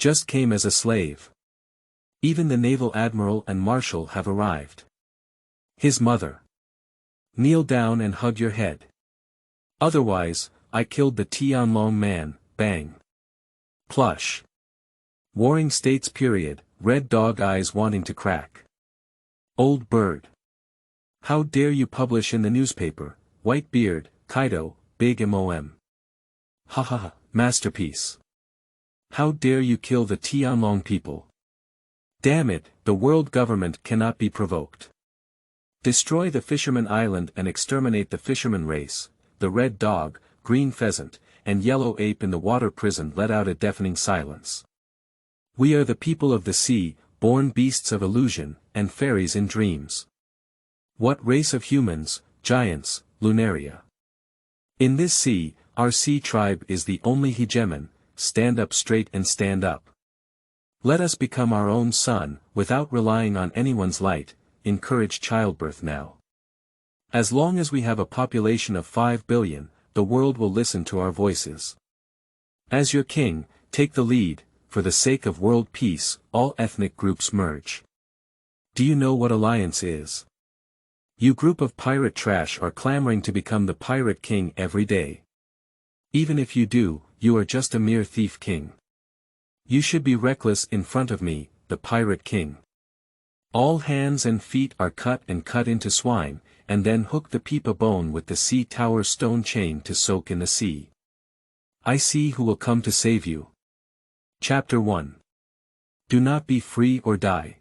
Just came as a slave. Even the naval admiral and marshal have arrived. His mother. Kneel down and hug your head. Otherwise, I killed the Tianlong Man, bang. Plush. Warring States period, red dog eyes wanting to crack. Old bird. How dare you publish in the newspaper, white beard, Kaido, big MOM. Hahaha, masterpiece. How dare you kill the Tianlong people. Damn it, the world government cannot be provoked. Destroy the Fisherman Island and exterminate the fisherman race. The red dog, green pheasant, and yellow ape in the water prison let out a deafening silence. We are the people of the sea, born beasts of illusion, and fairies in dreams. What race of humans, giants, Lunaria? In this sea, our sea tribe is the only hegemon. Stand up straight and stand up. Let us become our own sun, without relying on anyone's light, encourage childbirth now. As long as we have a population of 5 billion, the world will listen to our voices. As your king, take the lead, for the sake of world peace, all ethnic groups merge. Do you know what alliance is? You group of pirate trash are clamoring to become the pirate king every day. Even if you do, you are just a mere thief king. You should be reckless in front of me, the pirate king. All hands and feet are cut into swine, and then hook the pipa bone with the sea tower stone chain to soak in the sea. I see who will come to save you. Chapter 1. Do not be free or die.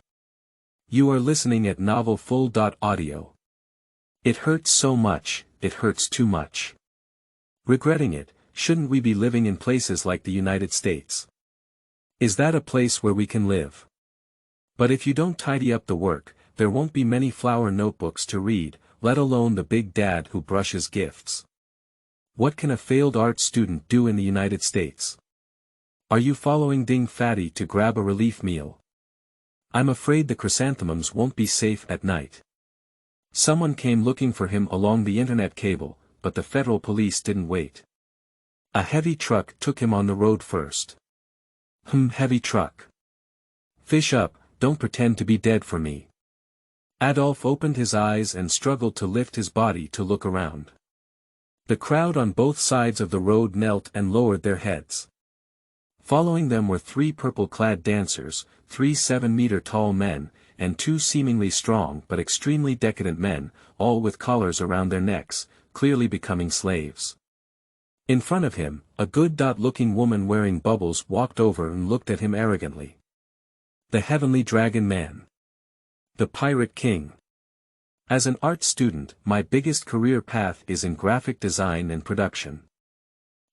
You are listening at novel full.audio. It hurts so much, it hurts too much. Regretting it, shouldn't we be living in places like the United States? Is that a place where we can live? But if you don't tidy up the work, there won't be many flower notebooks to read, let alone the big dad who brushes gifts. What can a failed art student do in the United States? Are you following Ding Fatty to grab a relief meal? I'm afraid the chrysanthemums won't be safe at night. Someone came looking for him along the internet cable, but the federal police didn't wait. A heavy truck took him on the road first. Heavy truck. Fish up, don't pretend to be dead for me. Adolf opened his eyes and struggled to lift his body to look around. The crowd on both sides of the road knelt and lowered their heads. Following them were 3 purple-clad dancers, 3 7-meter-tall men, and 2 seemingly strong but extremely decadent men, all with collars around their necks, clearly becoming slaves. In front of him, a good-looking woman wearing bubbles walked over and looked at him arrogantly. The Heavenly Dragon Man. The Pirate King. As an art student, my biggest career path is in graphic design and production.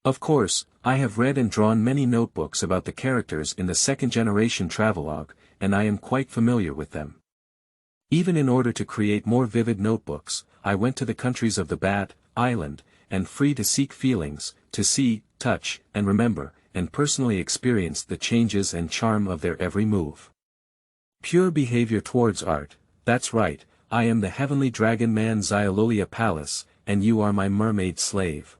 Of course, I have read and drawn many notebooks about the characters in the second-generation travelogue, and I am quite familiar with them. Even in order to create more vivid notebooks, I went to the countries of the Bat, Island, and free to seek feelings, to see, touch, and remember, and personally experience the changes and charm of their every move. Pure behavior towards art, that's right, I am the Heavenly Dragon Man Zyololia Palace, and you are my mermaid slave.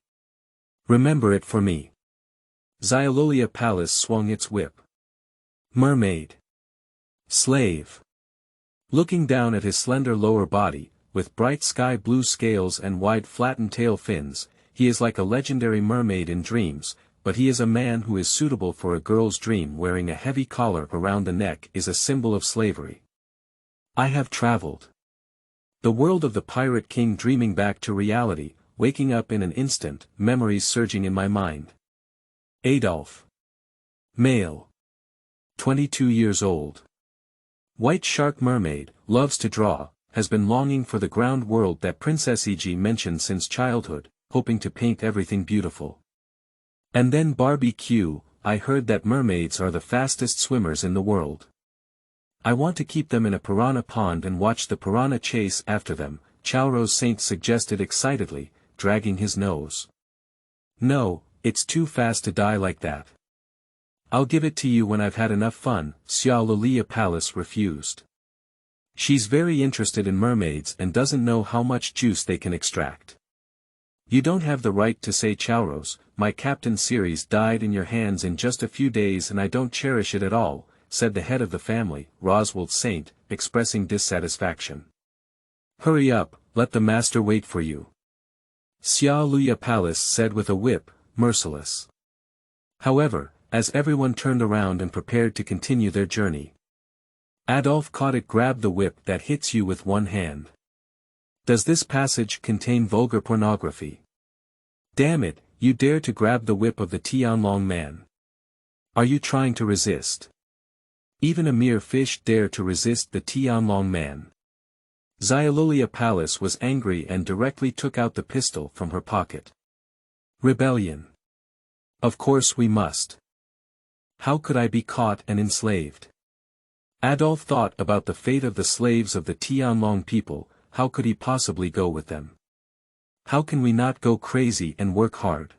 Remember it for me. Zyololia Palace swung its whip. Mermaid. Slave. Looking down at his slender lower body, with bright sky blue scales and wide flattened tail fins, he is like a legendary mermaid in dreams, but he is a man who is suitable for a girl's dream. Wearing a heavy collar around the neck is a symbol of slavery. I have traveled the world of the Pirate King, dreaming back to reality, waking up in an instant, memories surging in my mind. Adolf. Male. 22 years old. White shark mermaid, loves to draw, has been longing for the ground world that Princess Eg mentioned since childhood, hoping to paint everything beautiful. And then Barbie Q, I heard that mermaids are the fastest swimmers in the world. I want to keep them in a piranha pond and watch the piranha chase after them, Chaurose Saint suggested excitedly, dragging his nose. No, it's too fast to die like that. I'll give it to you when I've had enough fun, Zyololia Palace refused. She's very interested in mermaids and doesn't know how much juice they can extract. You don't have the right to say Chowros, my captain series died in your hands in just a few days and I don't cherish it at all, said the head of the family, Roswald Saint, expressing dissatisfaction. Hurry up, let the master wait for you. Xia Luya Palace said with a whip, merciless. However, as everyone turned around and prepared to continue their journey, Adolf caught it. Grab the whip that hits you with one hand. Does this passage contain vulgar pornography? Damn it, you dare to grab the whip of the Tianlong Man. Are you trying to resist? Even a mere fish dare to resist the Tianlong Man. Xiaolulia Palace was angry and directly took out the pistol from her pocket. Rebellion. Of course we must. How could I be caught and enslaved? Adolf thought about the fate of the slaves of the Tianlong people. How could he possibly go with them? How can we not go crazy and work hard?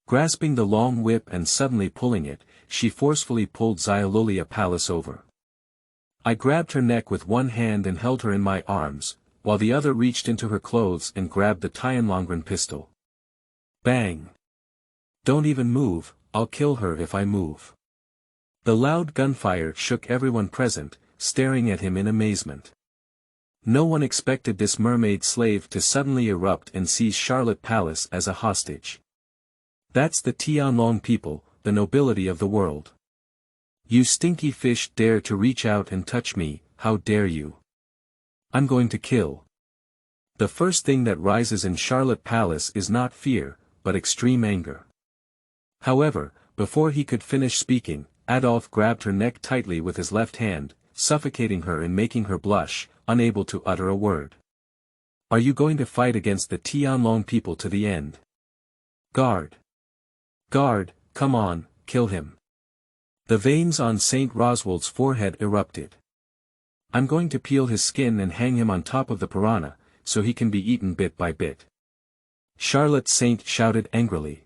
Grasping the long whip and suddenly pulling it, she forcefully pulled Xiaolulia Palace over. I grabbed her neck with one hand and held her in my arms, while the other reached into her clothes and grabbed the Tianlongren pistol. Bang! Don't even move, I'll kill her if I move. The loud gunfire shook everyone present, staring at him in amazement. No one expected this mermaid slave to suddenly erupt and seize Charlotte Palace as a hostage. That's the Tianlong people, the nobility of the world. You stinky fish dare to reach out and touch me, how dare you? I'm going to kill. The first thing that rises in Charlotte Palace is not fear, but extreme anger. However, before he could finish speaking, Adolf grabbed her neck tightly with his left hand, suffocating her and making her blush, unable to utter a word. Are you going to fight against the Tianlong people to the end? Guard! Guard, come on, kill him. The veins on St. Roswald's forehead erupted. I'm going to peel his skin and hang him on top of the piranha, so he can be eaten bit by bit. Charlotte Saint shouted angrily.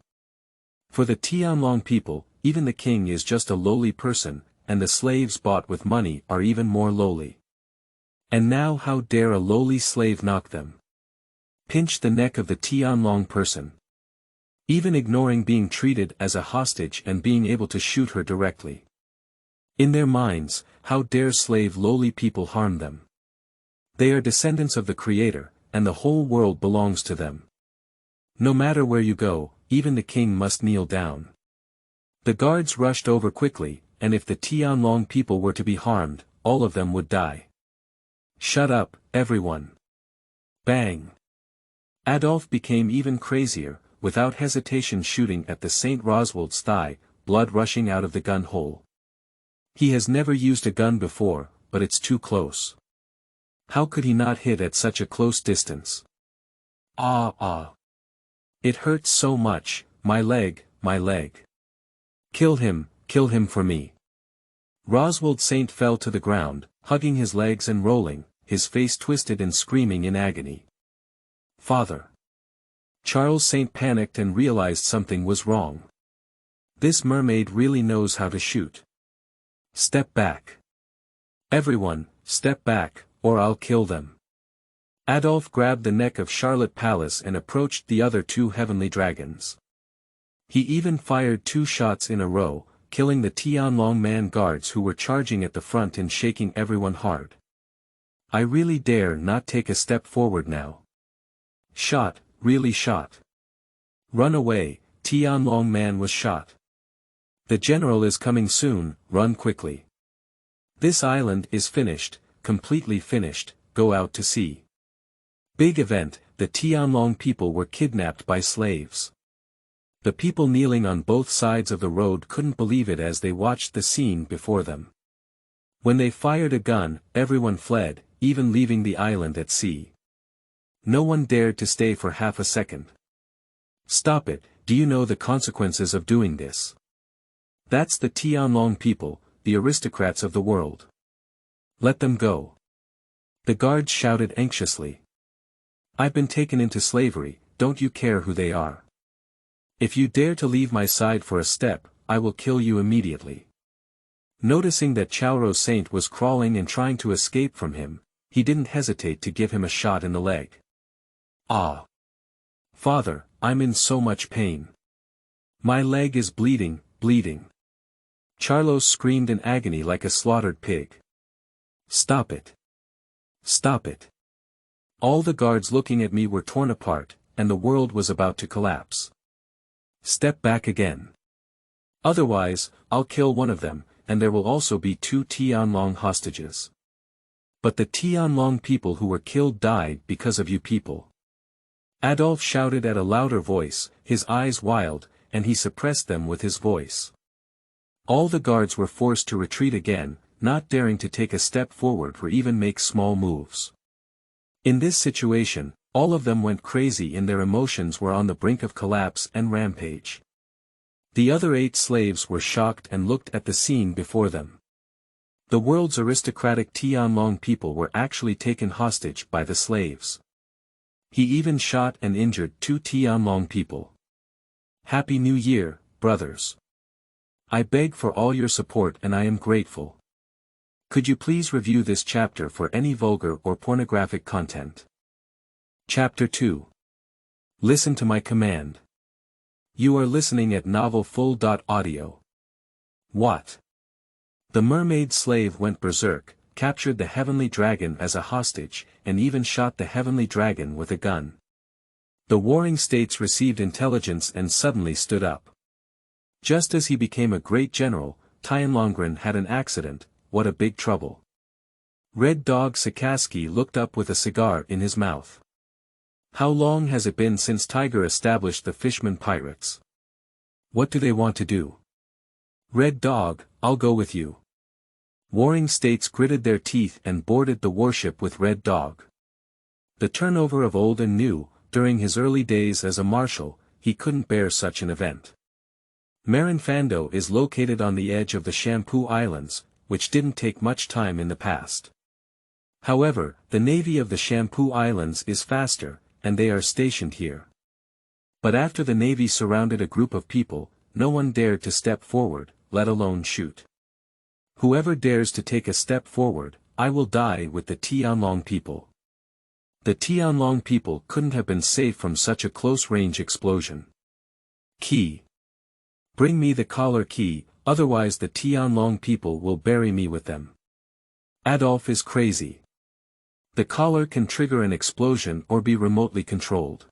For the Tianlong people, even the king is just a lowly person, and the slaves bought with money are even more lowly. And now how dare a lowly slave knock them? Pinch the neck of the Tianlong person. Even ignoring being treated as a hostage and being able to shoot her directly. In their minds, how dare slave lowly people harm them? They are descendants of the Creator, and the whole world belongs to them. No matter where you go, even the king must kneel down. The guards rushed over quickly, and if the Tianlong people were to be harmed, all of them would die. Shut up, everyone. Bang. Adolf became even crazier, without hesitation shooting at the St. Roswald's thigh, blood rushing out of the gun hole. He has never used a gun before, but it's too close. How could he not hit at such a close distance? Ah! It hurts so much, my leg, my leg. Kill him for me. Roswald Saint fell to the ground, hugging his legs and rolling, his face twisted and screaming in agony. Father. Charles Saint panicked and realized something was wrong. This mermaid really knows how to shoot. Step back. Everyone, step back, or I'll kill them. Adolf grabbed the neck of Charlotte Palace and approached the other two heavenly dragons. He even fired 2 shots in a row, killing the Tianlong Man guards who were charging at the front and shaking everyone hard. I really dare not take a step forward now. Shot, really shot. Run away, Tianlong Man was shot. The general is coming soon, run quickly. This island is finished, completely finished, go out to sea. Big event, the Tianlong people were kidnapped by slaves. The people kneeling on both sides of the road couldn't believe it as they watched the scene before them. When they fired a gun, everyone fled, even leaving the island at sea. No one dared to stay for half a second. Stop it, do you know the consequences of doing this? That's the Tianlong people, the aristocrats of the world. Let them go. The guards shouted anxiously. I've been taken into slavery, don't you care who they are? If you dare to leave my side for a step, I will kill you immediately. Noticing that Chauro Saint was crawling and trying to escape from him, he didn't hesitate to give him a shot in the leg. Ah! Father, I'm in so much pain. My leg is bleeding, bleeding. Carlos screamed in agony like a slaughtered pig. Stop it. Stop it. All the guards looking at me were torn apart, and the world was about to collapse. Step back again. Otherwise, I'll kill one of them, and there will also be 2 Tianlong hostages. But the Tianlong people who were killed died because of you people. Adolf shouted at a louder voice, his eyes wild, and he suppressed them with his voice. All the guards were forced to retreat again, not daring to take a step forward or even make small moves. In this situation, all of them went crazy and their emotions were on the brink of collapse and rampage. The other 8 slaves were shocked and looked at the scene before them. The world's aristocratic Tianlong people were actually taken hostage by the slaves. He even shot and injured 2 Tianlong people. Happy New Year, brothers. I beg for all your support and I am grateful. Could you please review this chapter for any vulgar or pornographic content? Chapter 2. Listen to my command. You are listening at novelfull.audio. What? The mermaid slave went berserk, captured the heavenly dragon as a hostage, and even shot the heavenly dragon with a gun. The warring states received intelligence and suddenly stood up. Just as he became a great general, Tianlong had an accident. What a big trouble. Red Dog Sakaski looked up with a cigar in his mouth. How long has it been since Tiger established the Fisherman pirates? What do they want to do? Red Dog, I'll go with you. Warring states gritted their teeth and boarded the warship with Red Dog. The turnover of old and new, during his early days as a marshal, he couldn't bear such an event. Marinfando is located on the edge of the Shampoo Islands, which didn't take much time in the past. However, the navy of the Shampoo Islands is faster, and they are stationed here. But after the navy surrounded a group of people, no one dared to step forward, let alone shoot. Whoever dares to take a step forward, I will die with the Tianlong people. The Tianlong people couldn't have been safe from such a close-range explosion. Key. Bring me the collar key, otherwise the Tianlong people will bury me with them. Adolf is crazy. The collar can trigger an explosion or be remotely controlled.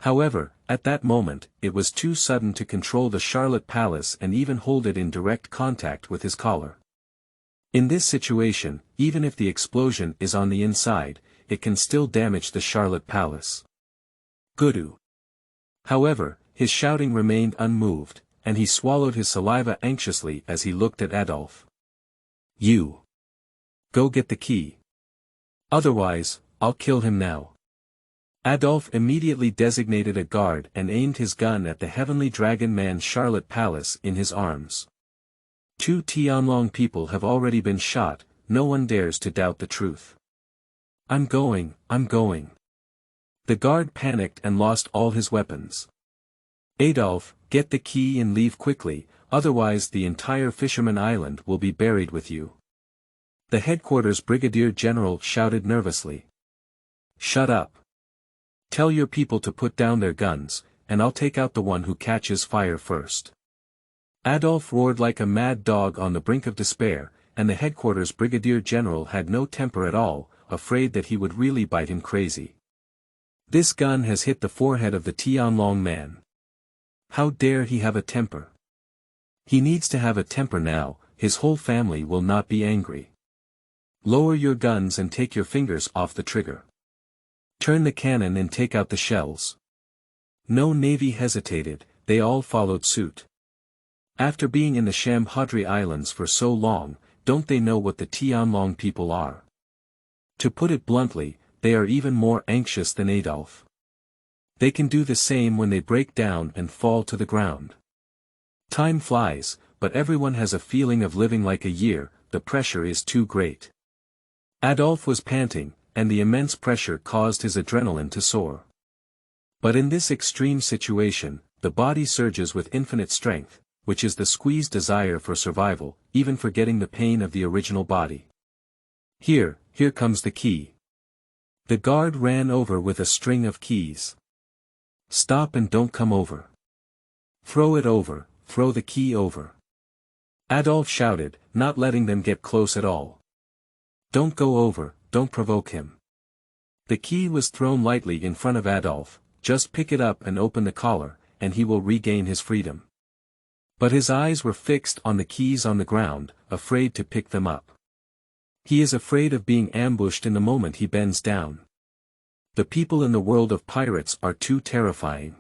However, at that moment, it was too sudden to control the Charlotte Palace and even hold it in direct contact with his collar. In this situation, even if the explosion is on the inside, it can still damage the Charlotte Palace. Gudu. However, his shouting remained unmoved, and he swallowed his saliva anxiously as he looked at Adolf. You. Go get the key. Otherwise, I'll kill him now. Adolf immediately designated a guard and aimed his gun at the Heavenly Dragon Man Charlotte Palace in his arms. 2 Tianlong people have already been shot, no one dares to doubt the truth. I'm going. The guard panicked and lost all his weapons. Adolf, get the key and leave quickly, otherwise the entire Fisherman Island will be buried with you. The headquarters brigadier general shouted nervously. Shut up. Tell your people to put down their guns, and I'll take out the one who catches fire first. Adolf roared like a mad dog on the brink of despair, and the headquarters brigadier general had no temper at all, afraid that he would really bite him crazy. This gun has hit the forehead of the Tianlong Man. How dare he have a temper? He needs to have a temper now, his whole family will not be angry. Lower your guns and take your fingers off the trigger. Turn the cannon and take out the shells. No navy hesitated, they all followed suit. After being in the Shambhodri Islands for so long, don't they know what the Tianlong people are? To put it bluntly, they are even more anxious than Adolf. They can do the same when they break down and fall to the ground. Time flies, but everyone has a feeling of living like a year, the pressure is too great. Adolf was panting, and the immense pressure caused his adrenaline to soar. But in this extreme situation, the body surges with infinite strength, which is the squeezed desire for survival, even forgetting the pain of the original body. Here comes the key. The guard ran over with a string of keys. Stop and don't come over. Throw it over, throw the key over. Adolf shouted, not letting them get close at all. Don't go over, don't provoke him. The key was thrown lightly in front of Adolf, just pick it up and open the collar, and he will regain his freedom. But his eyes were fixed on the keys on the ground, afraid to pick them up. He is afraid of being ambushed in the moment he bends down. The people in the world of pirates are too terrifying.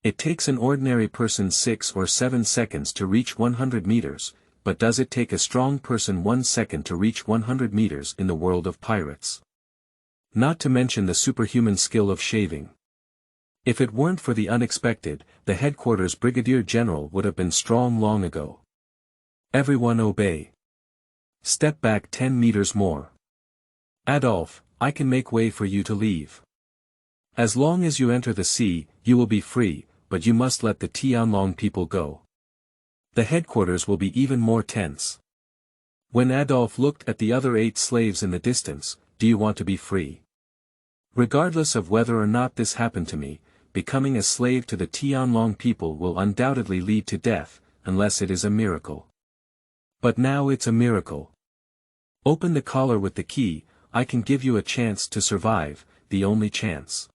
It takes an ordinary person 6 or 7 seconds to reach 100 meters, but does it take a strong person 1 second to reach 100 meters in the world of pirates? Not to mention the superhuman skill of shaving. If it weren't for the unexpected, the headquarters brigadier general would have been strong long ago. Everyone obey. Step back 10 meters more. Adolf, I can make way for you to leave. As long as you enter the sea, you will be free, but you must let the Tianlong people go. The headquarters will be even more tense. When Adolf looked at the other 8 slaves in the distance, do you want to be free? Regardless of whether or not this happened to me, becoming a slave to the Tianlong people will undoubtedly lead to death, unless it is a miracle. But now it's a miracle. Open the collar with the key, I can give you a chance to survive, the only chance.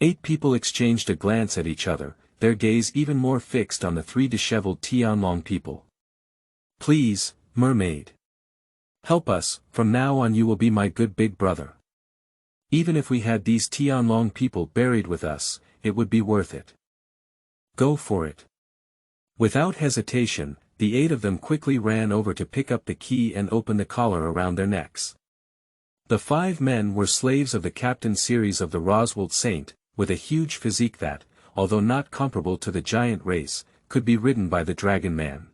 8 people exchanged a glance at each other, their gaze even more fixed on the 3 disheveled Tianlong people. Please, mermaid. Help us, from now on you will be my good big brother. Even if we had these Tianlong people buried with us, it would be worth it. Go for it. Without hesitation, the 8 of them quickly ran over to pick up the key and open the collar around their necks. The 5 men were slaves of the captain series of the Roswell Saint, with a huge physique that, although not comparable to the giant race, could be ridden by the Dragon Man.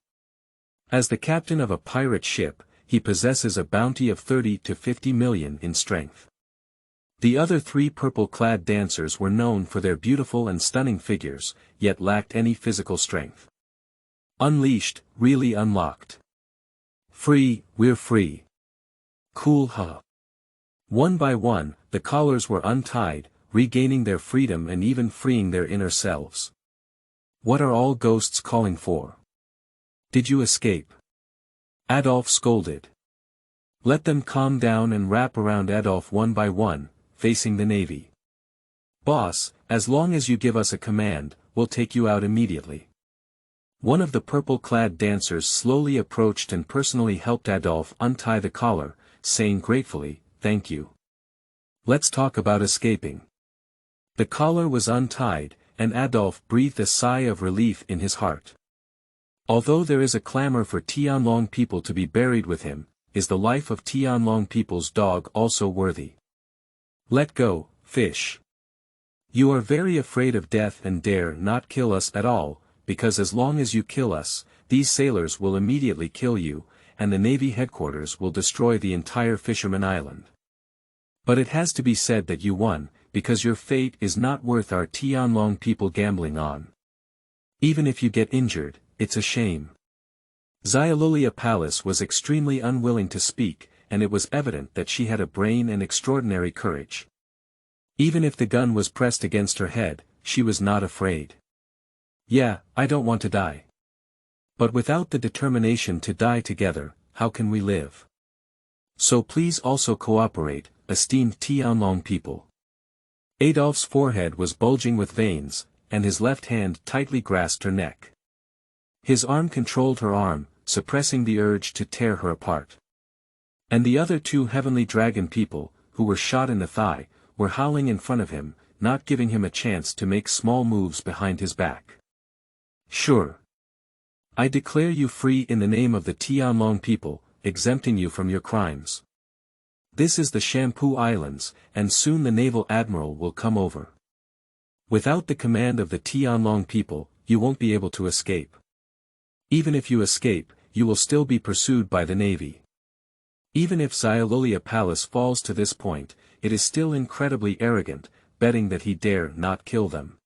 As the captain of a pirate ship, he possesses a bounty of 30 to 50 million in strength. The other 3 purple-clad dancers were known for their beautiful and stunning figures, yet lacked any physical strength. Unleashed, really unlocked. Free, we're free. Cool huh. One by one, the collars were untied, regaining their freedom and even freeing their inner selves. What are all ghosts calling for? Did you escape? Adolf scolded. Let them calm down and wrap around Adolf one by one, facing the navy. Boss, as long as you give us a command, we'll take you out immediately. One of the purple-clad dancers slowly approached and personally helped Adolf untie the collar, saying gratefully, "Thank you. Let's talk about escaping." The collar was untied, and Adolf breathed a sigh of relief in his heart. Although there is a clamor for Tianlong people to be buried with him, is the life of Tianlong people's dog also worthy? Let go, fish. You are very afraid of death and dare not kill us at all, because as long as you kill us, these sailors will immediately kill you, and the Navy headquarters will destroy the entire Fisherman Island. But it has to be said that you won, because your fate is not worth our Tianlong people gambling on. Even if you get injured, it's a shame. Xiaolulia Palace was extremely unwilling to speak, and it was evident that she had a brain and extraordinary courage. Even if the gun was pressed against her head, she was not afraid. Yeah, I don't want to die. But without the determination to die together, how can we live? So please also cooperate, esteemed Tianlong people. Adolf's forehead was bulging with veins, and his left hand tightly grasped her neck. His arm controlled her arm, suppressing the urge to tear her apart. And the other 2 heavenly dragon people, who were shot in the thigh, were howling in front of him, not giving him a chance to make small moves behind his back. Sure. I declare you free in the name of the Tianlong people, exempting you from your crimes. This is the Shampoo Islands, and soon the naval admiral will come over. Without the command of the Tianlong people, you won't be able to escape. Even if you escape, you will still be pursued by the navy. Even if Xiaolulia Palace falls to this point, it is still incredibly arrogant, betting that he dare not kill them.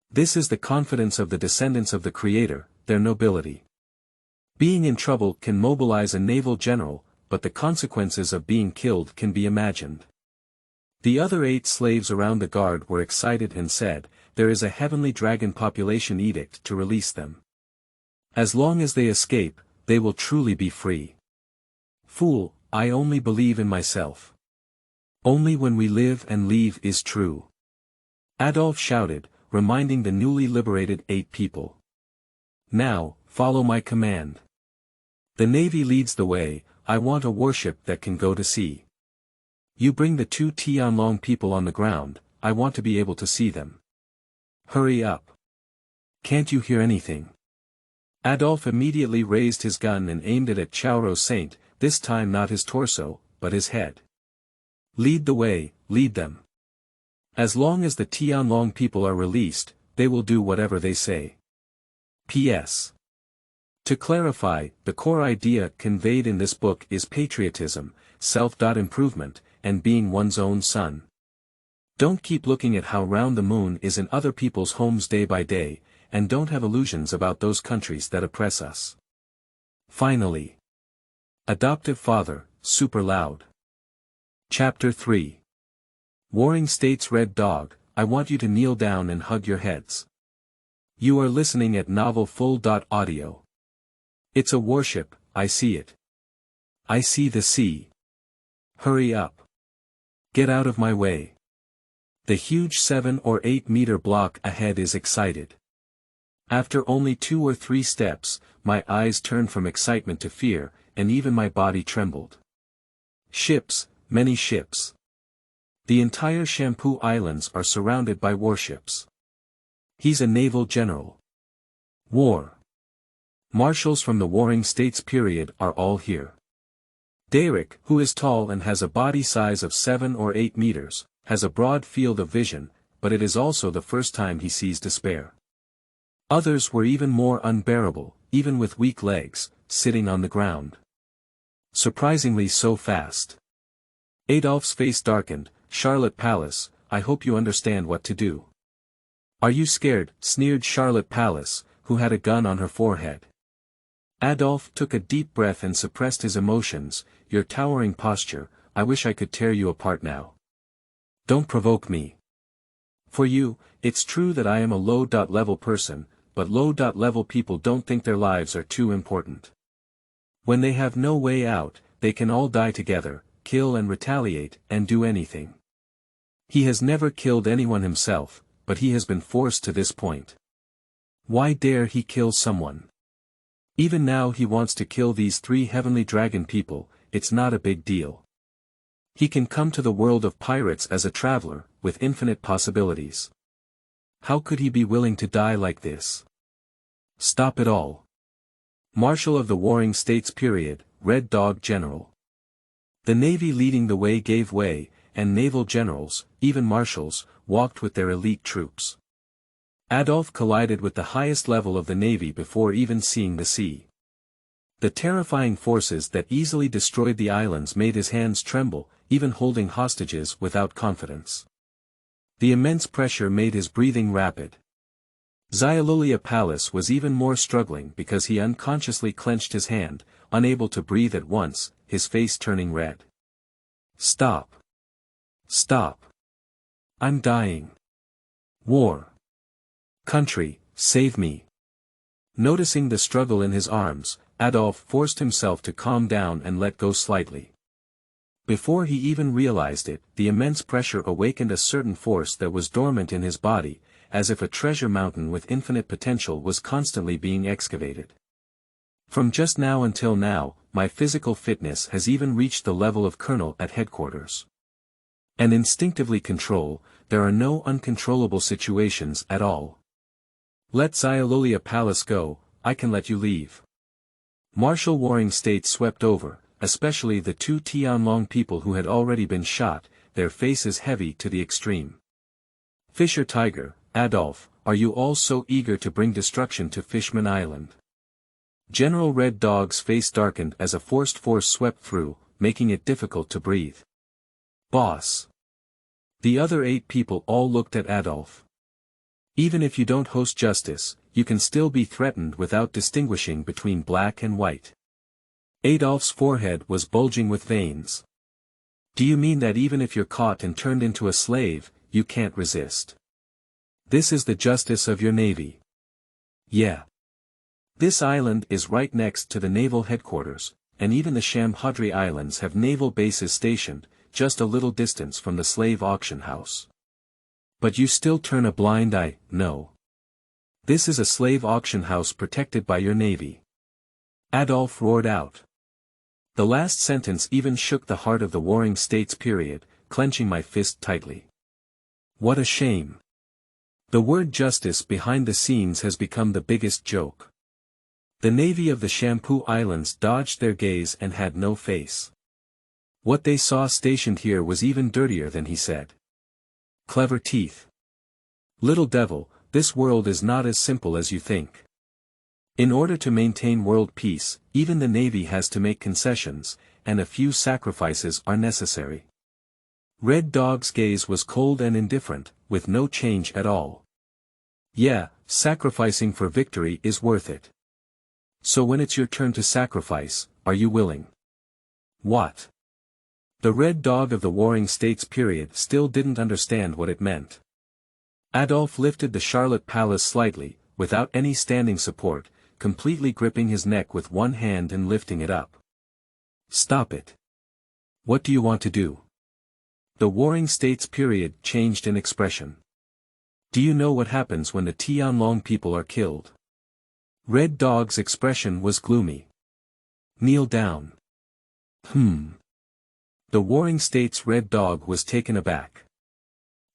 This is the confidence of the descendants of the Creator, their nobility. Being in trouble can mobilize a naval general, but the consequences of being killed can be imagined. The other 8 slaves around the guard were excited and said, there is a heavenly dragon population edict to release them. As long as they escape, they will truly be free. Fool, I only believe in myself. Only when we live and leave is true. Adolf shouted, reminding the newly liberated 8 people. Now, follow my command. The Navy leads the way, I want a warship that can go to sea. You bring the 2 Tianlong people on the ground, I want to be able to see them. Hurry up. Can't you hear anything? Adolf immediately raised his gun and aimed it at Chauro Saint, this time not his torso, but his head. Lead the way, lead them. As long as the Tianlong people are released, they will do whatever they say. P.S. To clarify, the core idea conveyed in this book is patriotism, self-improvement, and being one's own son. Don't keep looking at how round the moon is in other people's homes day by day, and don't have illusions about those countries that oppress us. Finally. Adoptive father, super loud. Chapter 3. Warring States Red Dog, I want you to kneel down and hug your heads. You are listening at Novel Full.audio. It's a warship, I see it. I see the sea. Hurry up. Get out of my way. The huge 7 or 8 meter block ahead is excited. After only 2 or 3 steps, my eyes turned from excitement to fear, and even my body trembled. Ships, many ships. The entire Shampoo Islands are surrounded by warships. He's a naval general. War. Marshals from the Warring States period are all here. Derek, who is tall and has a body size of 7 or 8 meters, has a broad field of vision, but it is also the first time he sees despair. Others were even more unbearable, even with weak legs, sitting on the ground. Surprisingly so fast. Adolf's face darkened. Charlotte Palace, I hope you understand what to do. Are you scared? Sneered Charlotte Palace, who had a gun on her forehead. Adolf took a deep breath and suppressed his emotions. Your towering posture, I wish I could tear you apart now. Don't provoke me. For you, it's true that I am a low-level person, but low-level people don't think their lives are too important. When they have no way out, they can all die together, kill and retaliate, and do anything. He has never killed anyone himself, but he has been forced to this point. Why dare he kill someone? Even now he wants to kill these 3 heavenly dragon people, it's not a big deal. He can come to the world of pirates as a traveler, with infinite possibilities. How could he be willing to die like this? Stop it all. Marshal of the Warring States period, Red Dog General. The Navy leading the way gave way, and naval generals, even marshals, walked with their elite troops. Adolf collided with the highest level of the Navy before even seeing the sea. The terrifying forces that easily destroyed the islands made his hands tremble, even holding hostages without confidence. The immense pressure made his breathing rapid. Xylulia Palace was even more struggling because he unconsciously clenched his hand, unable to breathe at once, his face turning red. Stop. Stop. I'm dying. War. Country, save me. Noticing the struggle in his arms, Adolf forced himself to calm down and let go slightly. Before he even realized it, the immense pressure awakened a certain force that was dormant in his body, as if a treasure mountain with infinite potential was constantly being excavated. From just now until now, my physical fitness has even reached the level of colonel at headquarters. And instinctively control, there are no uncontrollable situations at all. Let Xylulia Palace go, I can let you leave. Martial Warring States swept over, especially the 2 Tianlong people who had already been shot, their faces heavy to the extreme. Fisher Tiger, Adolf, are you all so eager to bring destruction to Fisherman Island? General Red Dog's face darkened as a forced force swept through, making it difficult to breathe. Boss. The other 8 people all looked at Adolf. Even if you don't host justice, you can still be threatened without distinguishing between black and white. Adolf's forehead was bulging with veins. Do you mean that even if you're caught and turned into a slave, you can't resist? This is the justice of your navy. Yeah. This island is right next to the naval headquarters, and even the Shambhodri Islands have naval bases stationed, just a little distance from the slave auction house. But you still turn a blind eye, no. This is a slave auction house protected by your navy. Adolf roared out. The last sentence even shook the heart of the warring states period, clenching my fist tightly. What a shame. The word justice behind the scenes has become the biggest joke. The navy of the Shampoo Islands dodged their gaze and had no face. What they saw stationed here was even dirtier than he said. Clever teeth. Little devil, this world is not as simple as you think. In order to maintain world peace, even the navy has to make concessions, and a few sacrifices are necessary. Red Dog's gaze was cold and indifferent, with no change at all. Yeah, sacrificing for victory is worth it. So when it's your turn to sacrifice, are you willing? What? The Red Dog of the Warring States period still didn't understand what it meant. Adolf lifted the Charlotte Palace slightly, without any standing support, completely gripping his neck with one hand and lifting it up. Stop it. What do you want to do? The Warring States period changed in expression. Do you know what happens when the Tianlong people are killed? Red Dog's expression was gloomy. Kneel down. The Warring States Red Dog was taken aback.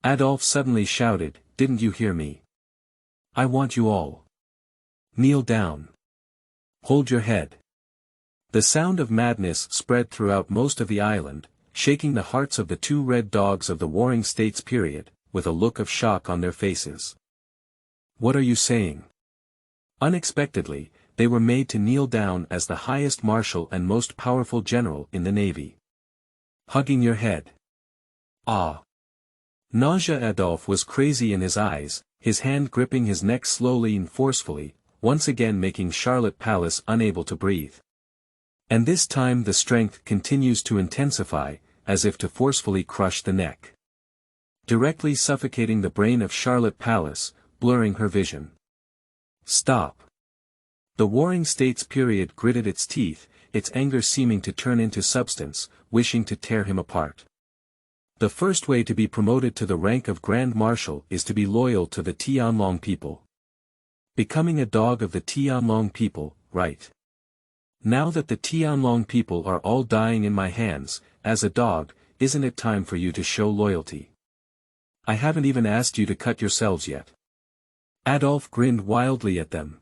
Adolf suddenly shouted, "Didn't you hear me? I want you all. Kneel down. Hold your head." The sound of madness spread throughout most of the island, shaking the hearts of the two Red Dogs of the Warring States period, with a look of shock on their faces. What are you saying? Unexpectedly, they were made to kneel down as the highest marshal and most powerful general in the navy. Hugging your head. Ah. Nausea. Adolf was crazy in his eyes, his hand gripping his neck slowly and forcefully, once again making Charlotte Palace unable to breathe. And this time the strength continues to intensify, as if to forcefully crush the neck. Directly suffocating the brain of Charlotte Palace, blurring her vision. Stop. The Warring States period gritted its teeth, its anger seeming to turn into substance, wishing to tear him apart. The first way to be promoted to the rank of Grand Marshal is to be loyal to the Tianlong people. Becoming a dog of the Tianlong people, right? Now that the Tianlong people are all dying in my hands, as a dog, isn't it time for you to show loyalty? I haven't even asked you to cut yourselves yet. Adolf grinned wildly at them.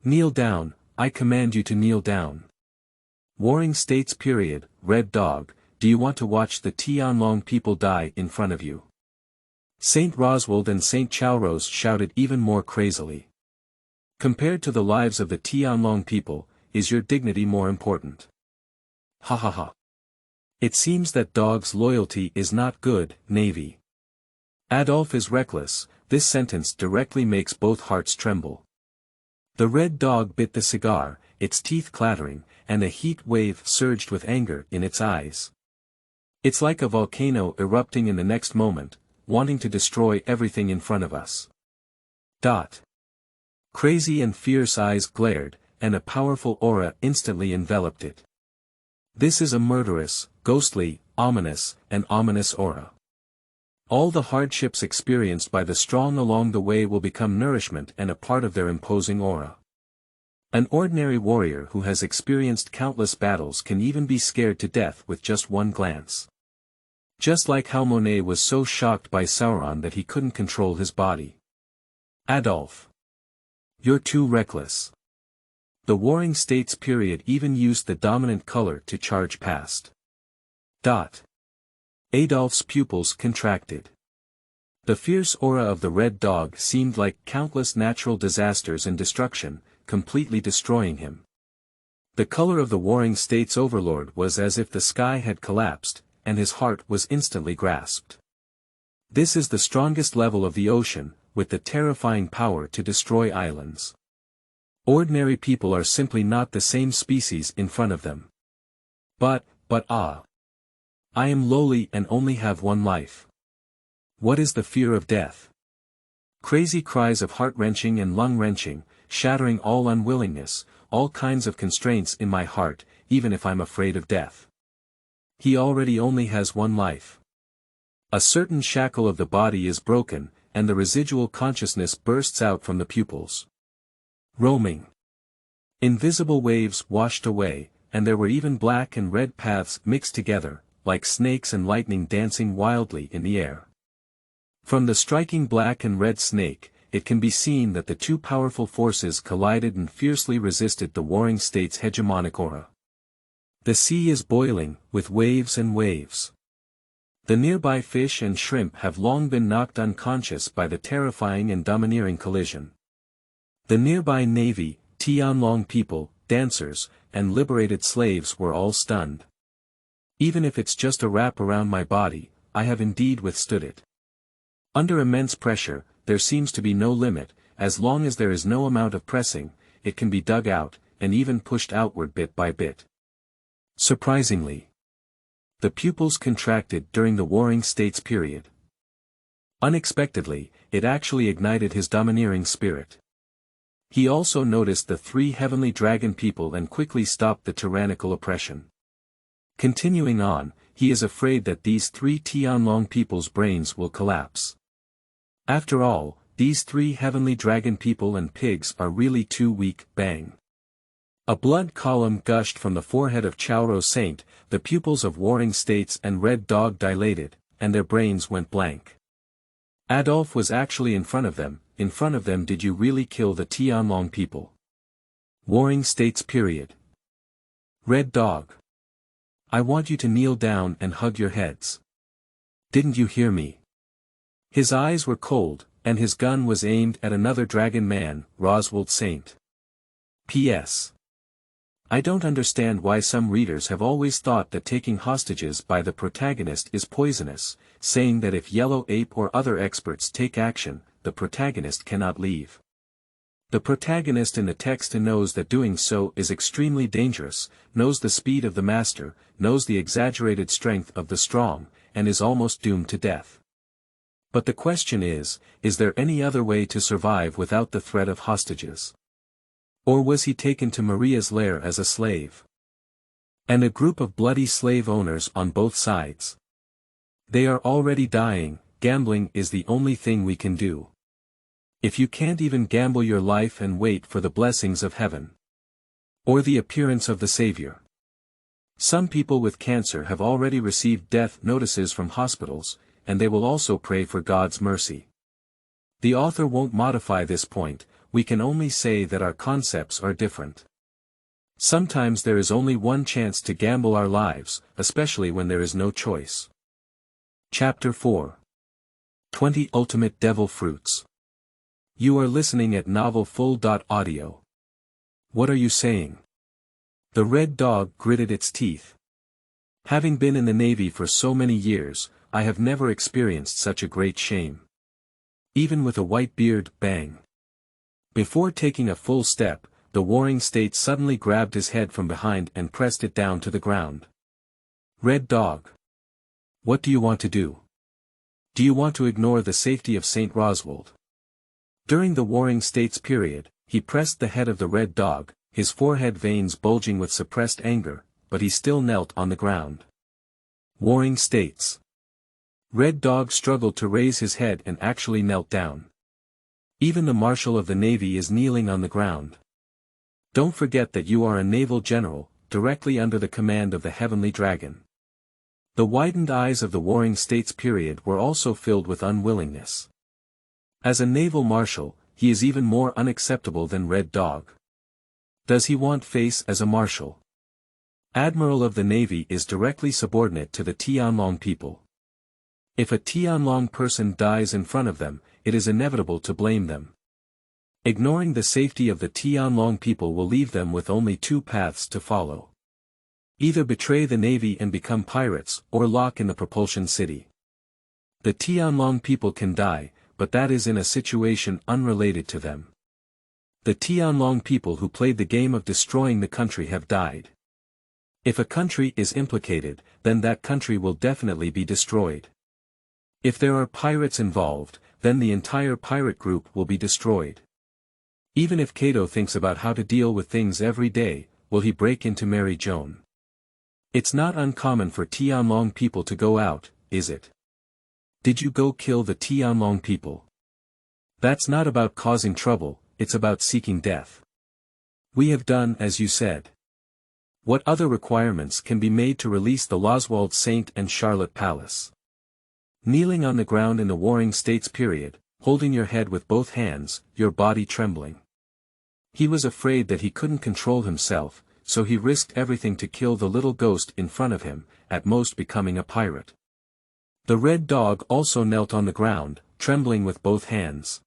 Kneel down, I command you to kneel down. Warring States period, Red Dog, do you want to watch the Tianlong people die in front of you? Saint Roswald and Saint Chalrose shouted even more crazily. Compared to the lives of the Tianlong people, is your dignity more important? Hahaha. It seems that dog's loyalty is not good, Navy. Adolf is reckless, this sentence directly makes both hearts tremble. The Red Dog bit the cigar, its teeth clattering, and a heat wave surged with anger in its eyes. It's like a volcano erupting in the next moment, wanting to destroy everything in front of us. Crazy and fierce eyes glared, and a powerful aura instantly enveloped it. This is a murderous, ghostly, ominous, and ominous aura. All the hardships experienced by the strong along the way will become nourishment and a part of their imposing aura. An ordinary warrior who has experienced countless battles can even be scared to death with just one glance. Just like how Monet was so shocked by Sauron that he couldn't control his body. Adolf. You're too reckless. The Warring States period even used the dominant color to charge past. Adolf's pupils contracted. The fierce aura of the Red Dog seemed like countless natural disasters and destruction, completely destroying him. The color of the Warring States overlord was as if the sky had collapsed, and his heart was instantly grasped. This is the strongest level of the ocean, with the terrifying power to destroy islands. Ordinary people are simply not the same species in front of them. But I am lowly and only have one life. What is the fear of death? Crazy cries of heart-wrenching and lung-wrenching, shattering all unwillingness, all kinds of constraints in my heart, even if I'm afraid of death. He already only has one life. A certain shackle of the body is broken, and the residual consciousness bursts out from the pupils. Roaming. Invisible waves washed away, and there were even black and red paths mixed together, like snakes and lightning dancing wildly in the air. From the striking black and red snake, it can be seen that the two powerful forces collided and fiercely resisted the warring state's hegemonic aura. The sea is boiling, with waves and waves. The nearby fish and shrimp have long been knocked unconscious by the terrifying and domineering collision. The nearby navy, Tianlong people, dancers, and liberated slaves were all stunned. Even if it's just a wrap around my body, I have indeed withstood it. Under immense pressure, there seems to be no limit, as long as there is no amount of pressing, it can be dug out, and even pushed outward bit by bit. Surprisingly, the pupils contracted during the warring states period. Unexpectedly, it actually ignited his domineering spirit. He also noticed the three heavenly dragon people and quickly stopped the tyrannical oppression. Continuing on, he is afraid that these three Tianlong people's brains will collapse. After all, these three heavenly dragon people and pigs are really too weak. Bang. A blood column gushed from the forehead of Chaoro Saint, the pupils of warring states and Red Dog dilated, and their brains went blank. Adolf was actually in front of them. Did you really kill the Tianlong people? Warring states period. Red Dog. I want you to kneel down and hug your heads. Didn't you hear me? His eyes were cold, and his gun was aimed at another dragon man, Roswald Saint. P.S. I don't understand why some readers have always thought that taking hostages by the protagonist is poisonous, saying that if Yellow Ape or other experts take action, the protagonist cannot leave. The protagonist in the text knows that doing so is extremely dangerous, knows the speed of the master, knows the exaggerated strength of the strong, and is almost doomed to death. But the question is there any other way to survive without the threat of hostages? Or was he taken to Maria's lair as a slave? And a group of bloody slave owners on both sides. They are already dying. Gambling is the only thing we can do. If you can't even gamble your life and wait for the blessings of heaven. Or the appearance of the Savior. Some people with cancer have already received death notices from hospitals, and they will also pray for God's mercy. The author won't modify this point, we can only say that our concepts are different. Sometimes there is only one chance to gamble our lives, especially when there is no choice. Chapter 4. 20 Ultimate Devil Fruits. You are listening at novelfull.audio. What are you saying? The Red Dog gritted its teeth. Having been in the Navy for so many years, I have never experienced such a great shame. Even with a white beard. Bang. Before taking a full step, the warring state suddenly grabbed his head from behind and pressed it down to the ground. Red Dog. What do you want to do? Do you want to ignore the safety of St. Roswald? During the warring states period, he pressed the head of the Red Dog, his forehead veins bulging with suppressed anger, but he still knelt on the ground. Warring states. Red Dog struggled to raise his head and actually knelt down. Even the marshal of the navy is kneeling on the ground. Don't forget that you are a naval general, directly under the command of the heavenly dragon. The widened eyes of the warring states period were also filled with unwillingness. As a naval marshal, he is even more unacceptable than Red Dog. Does he want face as a marshal? Admiral of the navy is directly subordinate to the Tianlong people. If a Tianlong person dies in front of them, it is inevitable to blame them. Ignoring the safety of the Tianlong people will leave them with only two paths to follow. Either betray the navy and become pirates, or lock in the propulsion city. The Tianlong people can die, but that is in a situation unrelated to them. The Tianlong people who played the game of destroying the country have died. If a country is implicated, then that country will definitely be destroyed. If there are pirates involved, then the entire pirate group will be destroyed. Even if Kaido thinks about how to deal with things every day, will he break into Mary Joan? It's not uncommon for Tianlong people to go out, is it? Did you go kill the Tianlong people? That's not about causing trouble, it's about seeking death. We have done as you said. What other requirements can be made to release the Loswald Saint and Charlotte Palace? Kneeling on the ground in the Warring States period, holding your head with both hands, your body trembling. He was afraid that he couldn't control himself, so he risked everything to kill the little ghost in front of him, at most becoming a pirate. The red dog also knelt on the ground, trembling with both hands.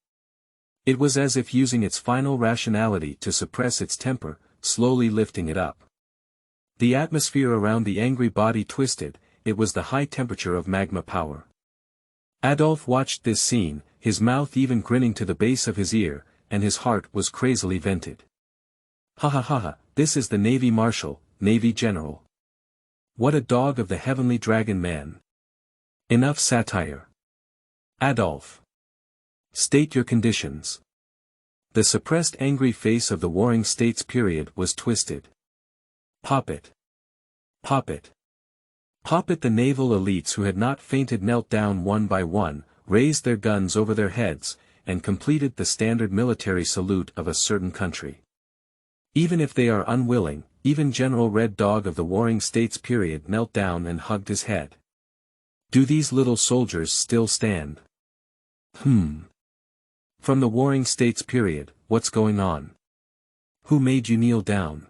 It was as if using its final rationality to suppress its temper, slowly lifting it up. The atmosphere around the angry body twisted, it was the high temperature of magma power. Adolf watched this scene, his mouth even grinning to the base of his ear, and his heart was crazily vented. Hahaha, this is the Navy Marshal, Navy General. What a dog of the heavenly dragon man. Enough satire. Adolf. State your conditions. The suppressed angry face of the Warring States period was twisted. Pop it. Pop it. Pop it. The naval elites who had not fainted knelt down one by one, raised their guns over their heads, and completed the standard military salute of a certain country. Even if they are unwilling, even General Red Dog of the Warring States period knelt down and hugged his head. Do these little soldiers still stand? From the Warring States period, what's going on? Who made you kneel down?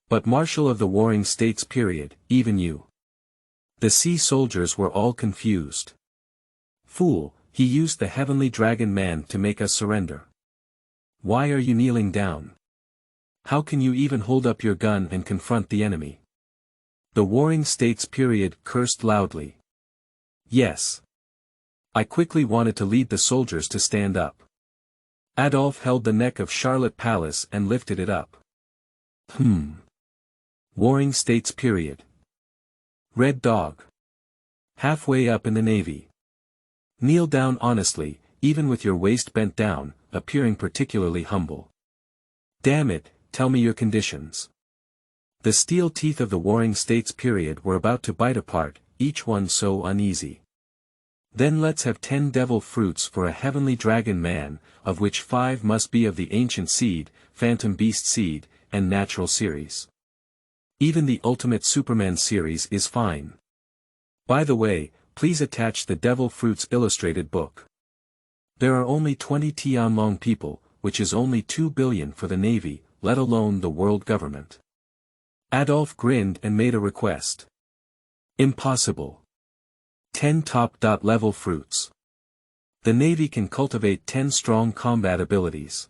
But Marshal of the Warring States period, even you. The sea soldiers were all confused. Fool, he used the heavenly dragon man to make us surrender. Why are you kneeling down? How can you even hold up your gun and confront the enemy? The Warring States period cursed loudly. Yes. I quickly wanted to lead the soldiers to stand up. Adolf held the neck of Charlotte Palace and lifted it up. Warring States period. Red Dog. Halfway up in the Navy. Kneel down honestly, even with your waist bent down, appearing particularly humble. Damn it, tell me your conditions. The steel teeth of the Warring States period were about to bite apart, each one so uneasy. Then let's have 10 devil fruits for a heavenly dragon man, of which 5 must be of the ancient seed, phantom beast seed, and natural series. Even the ultimate Superman series is fine. By the way, please attach the devil fruits illustrated book. There are only 20 Tianlong people, which is only 2 billion for the Navy, let alone the world government. Adolf grinned and made a request. Impossible. 10 top-level fruits. The Navy can cultivate 10 strong combat abilities.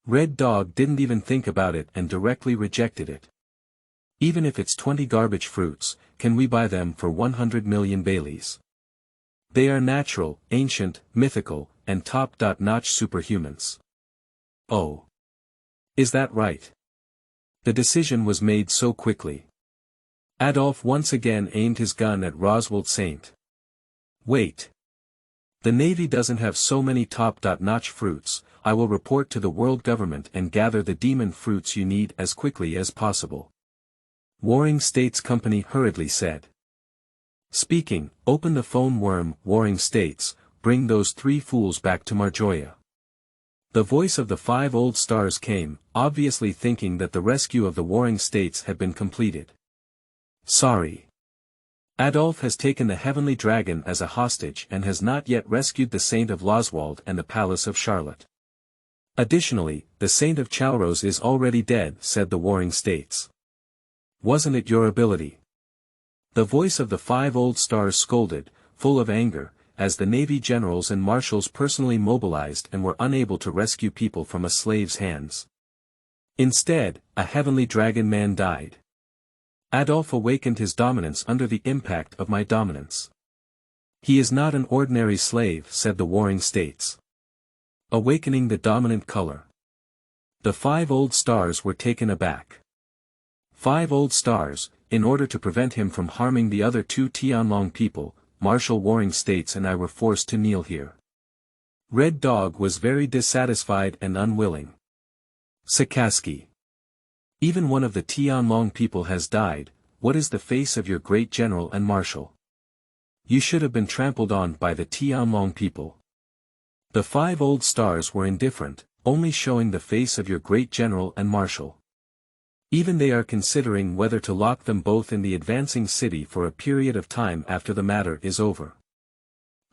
Red Dog didn't even think about it and directly rejected it. Even if it's 20 garbage fruits, can we buy them for 100 million Baileys? They are natural, ancient, mythical, and top-notch superhumans. Oh. Is that right? The decision was made so quickly. Adolf once again aimed his gun at Roswald Saint. Wait. The Navy doesn't have so many top-notch fruits. I will report to the world government and gather the demon fruits you need as quickly as possible. Warring States Company hurriedly said. Speaking, open the phone worm, Warring States, bring those 3 fools back to Marjoya. The voice of the 5 old stars came, obviously thinking that the rescue of the Warring States had been completed. Sorry. Adolf has taken the heavenly dragon as a hostage and has not yet rescued the Saint of Loswald and the Palace of Charlotte. Additionally, the Saint of Chalrose is already dead, said the Warring States. Wasn't it your ability? The voice of the 5 old stars scolded, full of anger, as the Navy generals and marshals personally mobilized and were unable to rescue people from a slave's hands. Instead, a heavenly dragon man died. Adolf awakened his dominance under the impact of my dominance. He is not an ordinary slave, said the Warring States. Awakening the dominant color. The 5 old stars were taken aback. 5 old stars, in order to prevent him from harming the other 2 Tianlong people, Marshal Warring States and I were forced to kneel here. Red Dog was very dissatisfied and unwilling. Sakaski. Even one of the Tianlong people has died. What is the face of your great general and marshal? You should have been trampled on by the Tianlong people. The 5 old stars were indifferent, only showing the face of your great general and marshal. Even they are considering whether to lock them both in the advancing city for a period of time after the matter is over.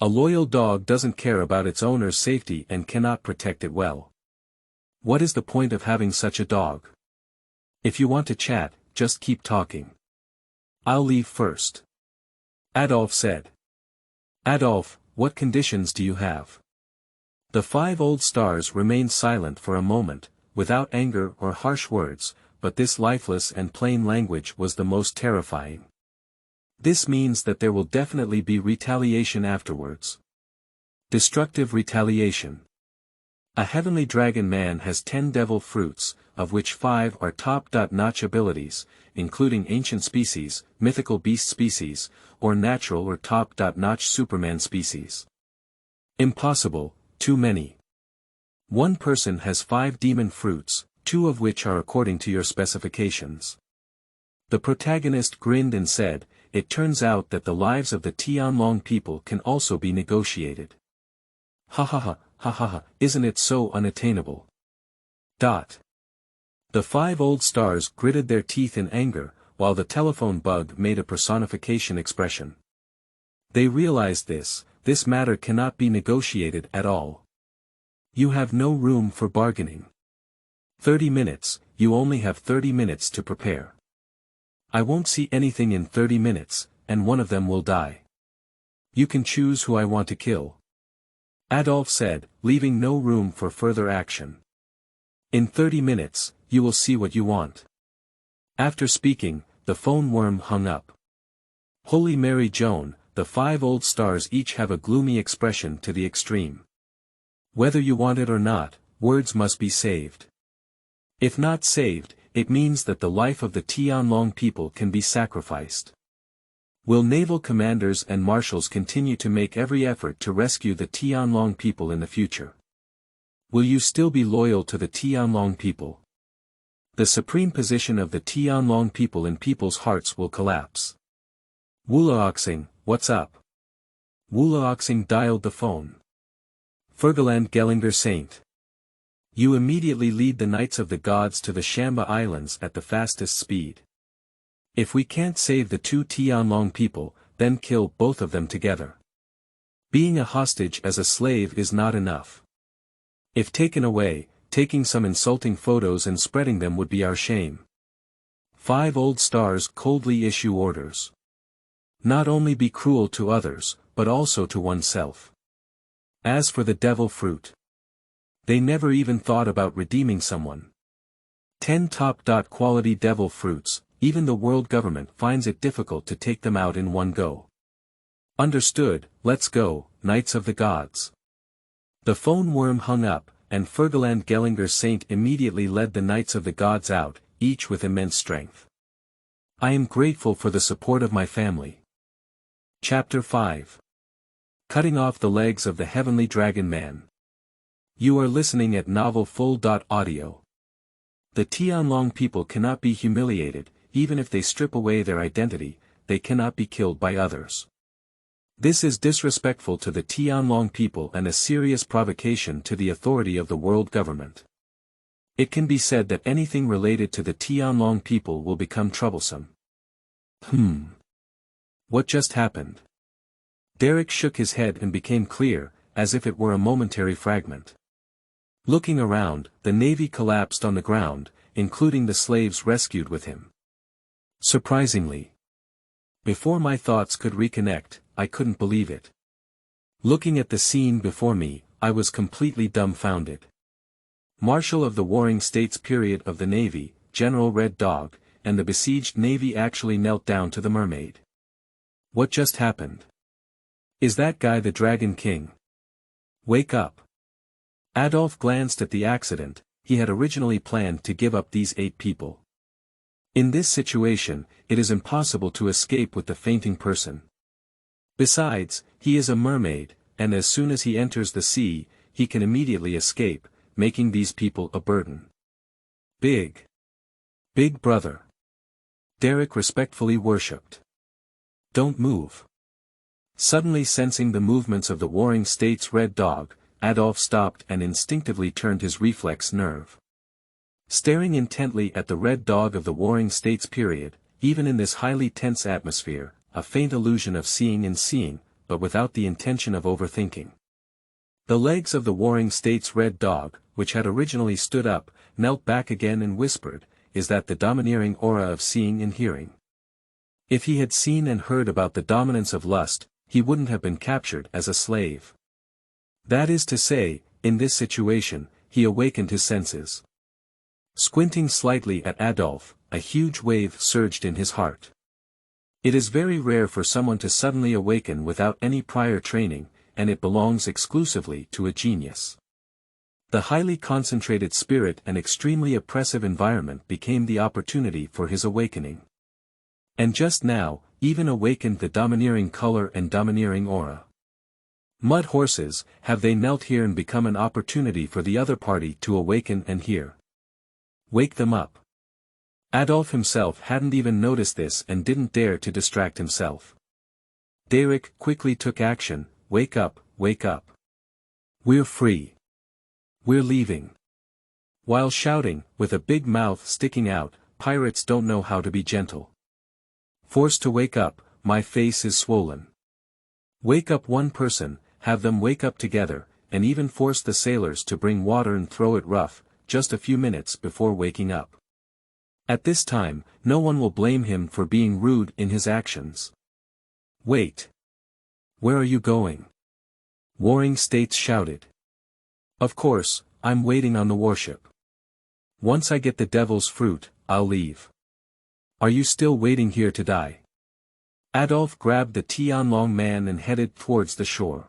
A loyal dog doesn't care about its owner's safety and cannot protect it well. What is the point of having such a dog? If you want to chat, just keep talking. I'll leave first. Adolf said. Adolf, what conditions do you have? The 5 old stars remained silent for a moment, without anger or harsh words, but this lifeless and plain language was the most terrifying. This means that there will definitely be retaliation afterwards. Destructive retaliation. A heavenly dragon man has 10 devil fruits, of which 5 are top-notch abilities, including ancient species, mythical beast species, or natural or top-notch Superman species. Impossible, too many. One person has 5 demon fruits, 2 of which are according to your specifications. The protagonist grinned and said, it turns out that the lives of the Tianlong people can also be negotiated. Hahaha, hahaha, isn't it so unattainable? The 5 old stars gritted their teeth in anger, while the telephone bug made a personification expression. They realized this matter cannot be negotiated at all. You have no room for bargaining. 30 minutes, you only have 30 minutes to prepare. I won't see anything in 30 minutes, and one of them will die. You can choose who I want to kill. Adolf said, leaving no room for further action. In 30 minutes, you will see what you want. After speaking, the phone worm hung up. Holy Mary Joan, the 5 old stars each have a gloomy expression to the extreme. Whether you want it or not, words must be saved. If not saved, it means that the life of the Tianlong people can be sacrificed. Will naval commanders and marshals continue to make every effort to rescue the Tianlong people in the future? Will you still be loyal to the Tianlong people? The supreme position of the Tianlong people in people's hearts will collapse. Wulaoxing, what's up? Wulaoxing dialed the phone. Fergaland Gellinger Saint. You immediately lead the Knights of the Gods to the Shamba Islands at the fastest speed. If we can't save the 2 Tianlong people, then kill both of them together. Being a hostage as a slave is not enough. If taken away, taking some insulting photos and spreading them would be our shame. 5 old stars coldly issue orders. Not only be cruel to others, but also to oneself. As for the devil fruit, they never even thought about redeeming someone. 10 top-quality devil fruits, even the world government finds it difficult to take them out in one go. Understood, let's go, Knights of the Gods. The phone worm hung up, and Fergaland Gellinger Saint immediately led the Knights of the Gods out, each with immense strength. I am grateful for the support of my family. Chapter 5. Cutting off the legs of the Heavenly Dragon Man. You are listening at naval-full.audio. The Tianlong people cannot be humiliated, even if they strip away their identity, they cannot be killed by others. This is disrespectful to the Tianlong people and a serious provocation to the authority of the world government. It can be said that anything related to the Tianlong people will become troublesome. What just happened? Derek shook his head and became clear, as if it were a momentary fragment. Looking around, the navy collapsed on the ground, including the slaves rescued with him. Surprisingly. Before my thoughts could reconnect, I couldn't believe it. Looking at the scene before me, I was completely dumbfounded. Marshal of the Warring States period of the Navy, General Red Dog, and the besieged Navy actually knelt down to the mermaid. What just happened? Is that guy the Dragon King? Wake up. Adolf glanced at the accident. He had originally planned to give up these 8 people. In this situation, it is impossible to escape with the fainting person. Besides, he is a mermaid, and as soon as he enters the sea, he can immediately escape, making these people a burden. Big brother. Derek respectfully worshipped. Don't move. Suddenly sensing the movements of the warring state's red dog, Adolf stopped and instinctively turned his reflex nerve. Staring intently at the red dog of the warring states period, even in this highly tense atmosphere, a faint illusion of seeing and seeing, but without the intention of overthinking. The legs of the warring state's red dog, which had originally stood up, knelt back again and whispered, "Is that the domineering aura of seeing and hearing?" If he had seen and heard about the dominance of lust, he wouldn't have been captured as a slave. That is to say, in this situation, he awakened his senses. Squinting slightly at Adolf, a huge wave surged in his heart. It is very rare for someone to suddenly awaken without any prior training, and it belongs exclusively to a genius. The highly concentrated spirit and extremely oppressive environment became the opportunity for his awakening. And just now, even awakened the domineering color and domineering aura. Mud horses, have they knelt here and become an opportunity for the other party to awaken and hear? Wake them up. Adolf himself hadn't even noticed this and didn't dare to distract himself. Derek quickly took action. Wake up, wake up. We're free. We're leaving. While shouting, with a big mouth sticking out, pirates don't know how to be gentle. Forced to wake up, my face is swollen. Wake up one person, have them wake up together, and even force the sailors to bring water and throw it rough, just a few minutes before waking up. At this time, no one will blame him for being rude in his actions. Wait. Where are you going? Warring states shouted. Of course, I'm waiting on the warship. Once I get the devil's fruit, I'll leave. Are you still waiting here to die? Adolf grabbed the Tianlong Man and headed towards the shore.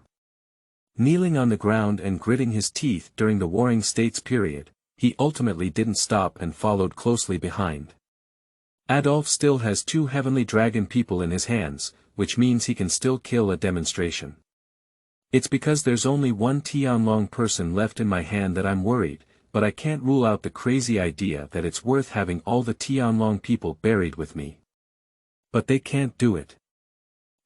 Kneeling on the ground and gritting his teeth during the warring states period, he ultimately didn't stop and followed closely behind. Adolf still has 2 heavenly dragon people in his hands, which means he can still kill a demonstration. It's because there's only one Tianlong person left in my hand that I'm worried, but I can't rule out the crazy idea that it's worth having all the Tianlong people buried with me. But they can't do it.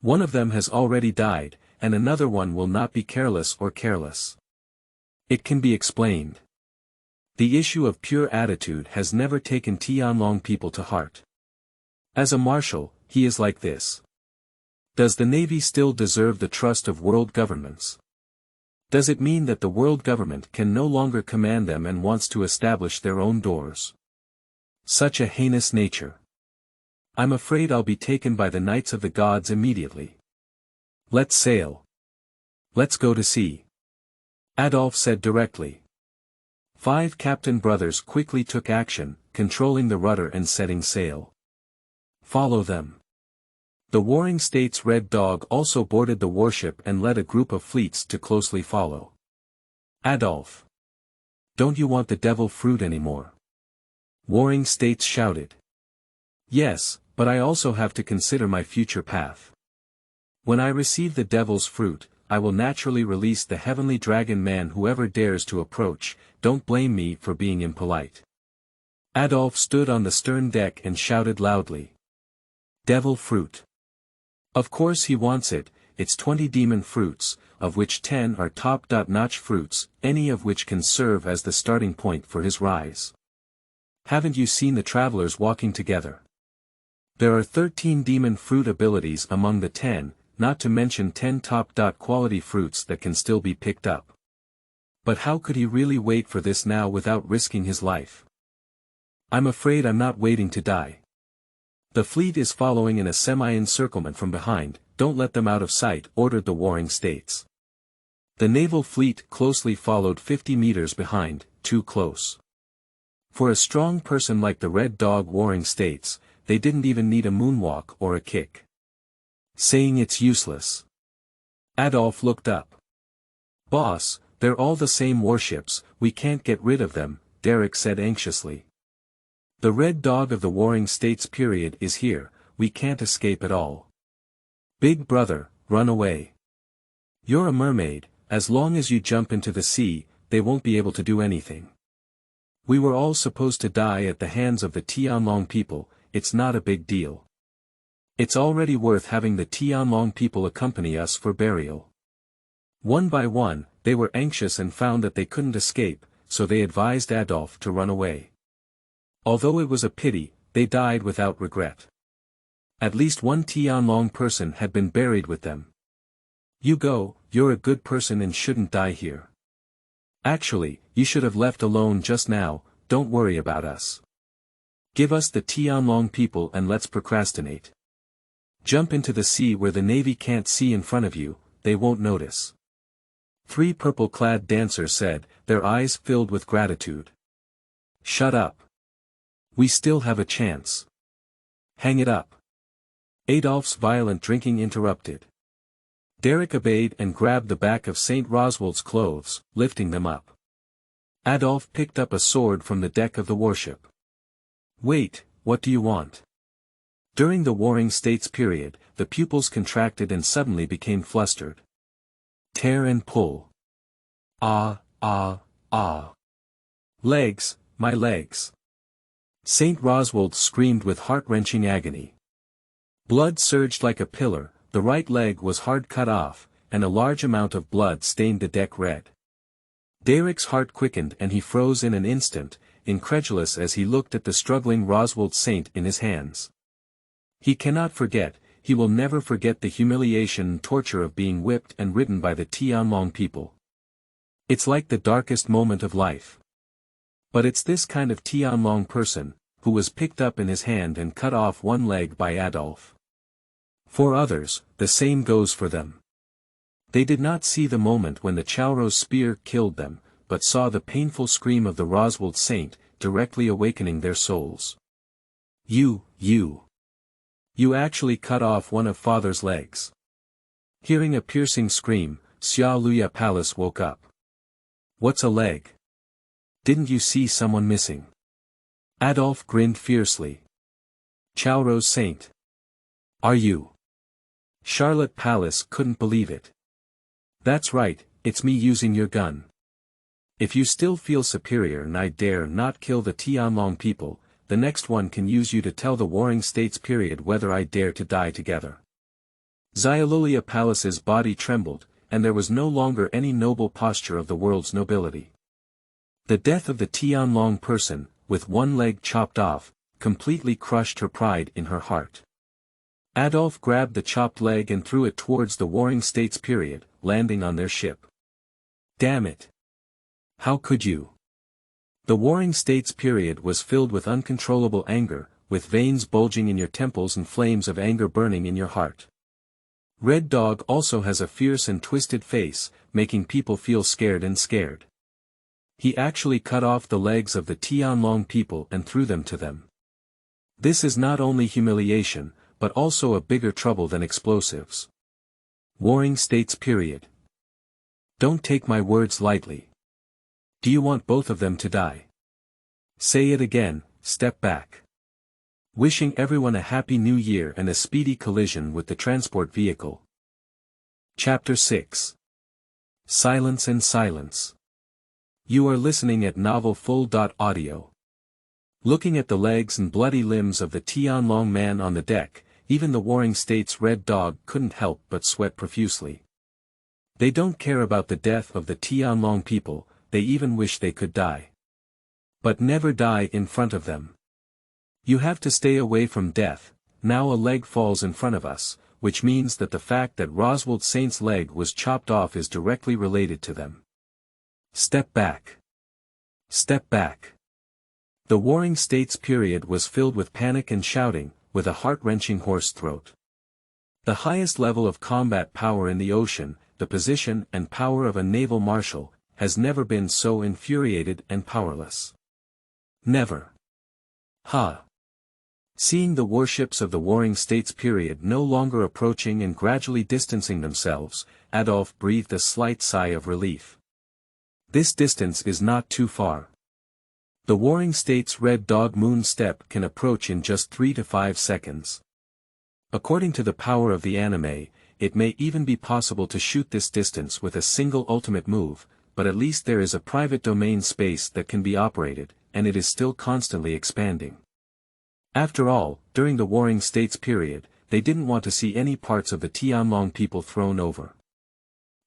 One of them has already died, and another one will not be careless or careless. It can be explained. The issue of pure attitude has never taken Tianlong people to heart. As a marshal, he is like this. Does the Navy still deserve the trust of world governments? Does it mean that the world government can no longer command them and wants to establish their own doors? Such a heinous nature. I'm afraid I'll be taken by the Knights of the Gods immediately. Let's sail. Let's go to sea. Adolf said directly. 5 captain brothers quickly took action, controlling the rudder and setting sail. Follow them. The warring state's red dog also boarded the warship and led a group of fleets to closely follow. Adolf. Don't you want the devil fruit anymore? Warring states shouted. Yes, but I also have to consider my future path. When I receive the devil's fruit, I will naturally release the heavenly dragon man. Whoever dares to approach, don't blame me for being impolite. Adolf stood on the stern deck and shouted loudly. Devil fruit. Of course he wants it. It's 20 demon fruits, of which 10 are top-notch fruits, any of which can serve as the starting point for his rise. Haven't you seen the travelers walking together? There are 13 demon fruit abilities among the 10, not to mention 10 top-quality fruits that can still be picked up. But how could he really wait for this now without risking his life? I'm afraid I'm not waiting to die. The fleet is following in a semi-encirclement from behind. Don't let them out of sight, ordered the warring states. The naval fleet closely followed 50 meters behind, too close. For a strong person like the Red Dog warring states, they didn't even need a moonwalk or a kick. Saying it's useless. Adolf looked up. Boss, they're all the same warships, we can't get rid of them, Derek said anxiously. The Red Dog of the warring states period is here, we can't escape at all. Big brother, run away. You're a mermaid, as long as you jump into the sea, they won't be able to do anything. We were all supposed to die at the hands of the Tianlong people, it's not a big deal. It's already worth having the Tianlong people accompany us for burial. One by one, they were anxious and found that they couldn't escape, so they advised Adolf to run away. Although it was a pity, they died without regret. At least one Tianlong person had been buried with them. You go, you're a good person and shouldn't die here. Actually, you should have left alone just now, don't worry about us. Give us the Tianlong people and let's procrastinate. Jump into the sea where the navy can't see in front of you, they won't notice. 3 purple-clad dancers said, their eyes filled with gratitude. Shut up. We still have a chance. Hang it up. Adolf's violent drinking interrupted. Derek obeyed and grabbed the back of St. Roswald's clothes, lifting them up. Adolf picked up a sword from the deck of the warship. Wait, what do you want? During the Warring States period, the pupils contracted and suddenly became flustered. Tear and pull. Ah, ah, ah. Legs, my legs. St. Roswald screamed with heart-wrenching agony. Blood surged like a pillar, the right leg was hard cut off, and a large amount of blood stained the deck red. Derek's heart quickened and he froze in an instant, incredulous as he looked at the struggling Roswald saint in his hands. He cannot forget, he will never forget the humiliation and torture of being whipped and ridden by the Tianlong people. It's like the darkest moment of life. But it's this kind of Tianlong person, who was picked up in his hand and cut off one leg by Adolf. For others, the same goes for them. They did not see the moment when the Chao's spear killed them, but saw the painful scream of the Roswald saint, directly awakening their souls. You actually cut off one of father's legs. Hearing a piercing scream, Xia Luya Palace woke up. What's a leg? Didn't you see someone missing? Adolf grinned fiercely. Chao's saint. Are you? Charlotte Palace couldn't believe it. That's right, it's me using your gun. If you still feel superior and I dare not kill the Tianlong people, the next one can use you to tell the Warring States period whether I dare to die together. Xyalolia Palace's body trembled, and there was no longer any noble posture of the world's nobility. The death of the Tianlong person, with one leg chopped off, completely crushed her pride in her heart. Adolf grabbed the chopped leg and threw it towards the Warring States period, landing on their ship. Damn it! How could you? The Warring States period was filled with uncontrollable anger, with veins bulging in your temples and flames of anger burning in your heart. Red Dog also has a fierce and twisted face, making people feel scared and scared. He actually cut off the legs of the Tianlong people and threw them to them. This is not only humiliation, but also a bigger trouble than explosives. Warring States period. Don't take my words lightly. Do you want both of them to die? Say it again, step back. Wishing everyone a happy new year and a speedy collision with the transport vehicle. Chapter 6. Silence and Silence. You are listening at novel full.audio. Looking at the legs and bloody limbs of the Tianlong Man on the deck, even the Warring States Red Dog couldn't help but sweat profusely. They don't care about the death of the Tianlong people, they even wish they could die. But never die in front of them. You have to stay away from death. Now a leg falls in front of us, which means that the fact that Roswald Saint's leg was chopped off is directly related to them. Step back. Step back. The Warring States period was filled with panic and shouting, with a heart-wrenching hoarse throat. The highest level of combat power in the ocean, the position and power of a naval marshal, has never been so infuriated and powerless. Never. Ha! Seeing the warships of the Warring States period no longer approaching and gradually distancing themselves, Adolf breathed a slight sigh of relief. This distance is not too far. The Warring States Red Dog Moon Step can approach in just 3 to 5 seconds. According to the power of the anime, it may even be possible to shoot this distance with a single ultimate move, but at least there is a private domain space that can be operated, and it is still constantly expanding. After all, during the Warring States period, they didn't want to see any parts of the Tianlong people thrown over.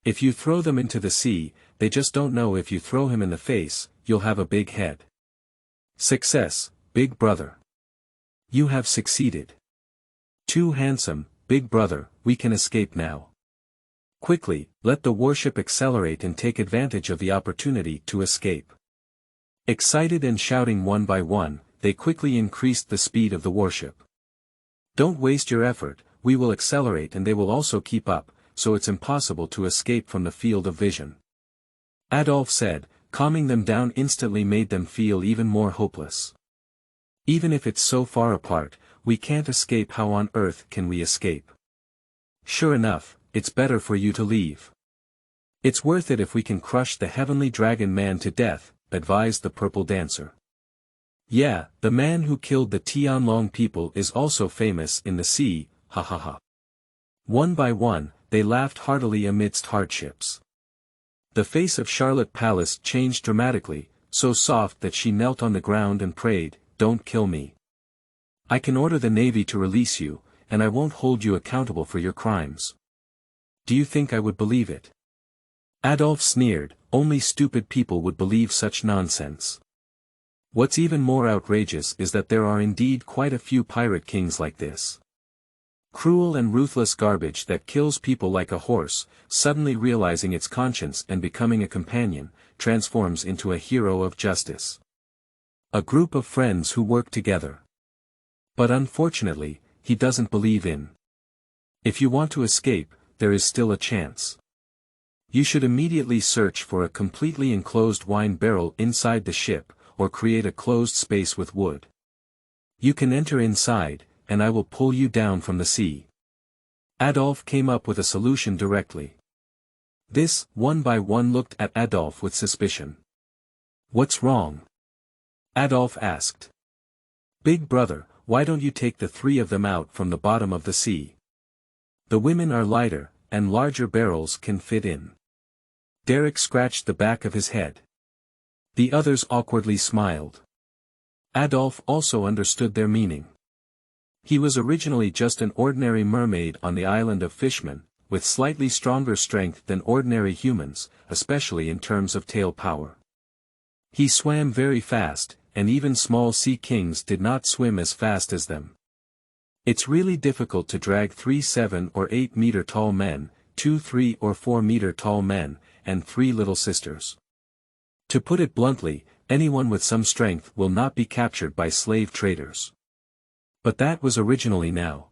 If you throw them into the sea, they just don't know if you throw him in the face, you'll have a big head. Success, big brother. You have succeeded. Too handsome, big brother, we can escape now. Quickly, let the warship accelerate and take advantage of the opportunity to escape. Excited and shouting one by one, they quickly increased the speed of the warship. Don't waste your effort, we will accelerate and they will also keep up, so it's impossible to escape from the field of vision. Adolf said, calming them down instantly made them feel even more hopeless. Even if it's so far apart, we can't escape. How on earth can we escape? Sure enough, it's better for you to leave. It's worth it if we can crush the heavenly dragon man to death, advised the purple dancer. Yeah, the man who killed the Tianlong people is also famous in the sea, hahaha. One by one, they laughed heartily amidst hardships. The face of Charlotte Palace changed dramatically, so soft that she knelt on the ground and prayed, "Don't kill me. I can order the navy to release you, and I won't hold you accountable for your crimes." Do you think I would believe it? Adolf sneered, only stupid people would believe such nonsense. What's even more outrageous is that there are indeed quite a few pirate kings like this. Cruel and ruthless garbage that kills people like a horse, suddenly realizing its conscience and becoming a companion, transforms into a hero of justice. A group of friends who work together. But unfortunately, he doesn't believe in. If you want to escape, there is still a chance. You should immediately search for a completely enclosed wine barrel inside the ship, or create a closed space with wood. You can enter inside, and I will pull you down from the sea. Adolf came up with a solution directly. This, one by one looked at Adolf with suspicion. What's wrong? Adolf asked. Big brother, why don't you take the three of them out from the bottom of the sea? The women are lighter, and larger barrels can fit in. Derek scratched the back of his head. The others awkwardly smiled. Adolf also understood their meaning. He was originally just an ordinary mermaid on the island of Fisherman, with slightly stronger strength than ordinary humans, especially in terms of tail power. He swam very fast, and even small sea kings did not swim as fast as them. It's really difficult to drag 3 7 or 8 meter tall men, 2 3 or 4 meter tall men, and 3 little sisters. To put it bluntly, anyone with some strength will not be captured by slave traders. But that was originally now.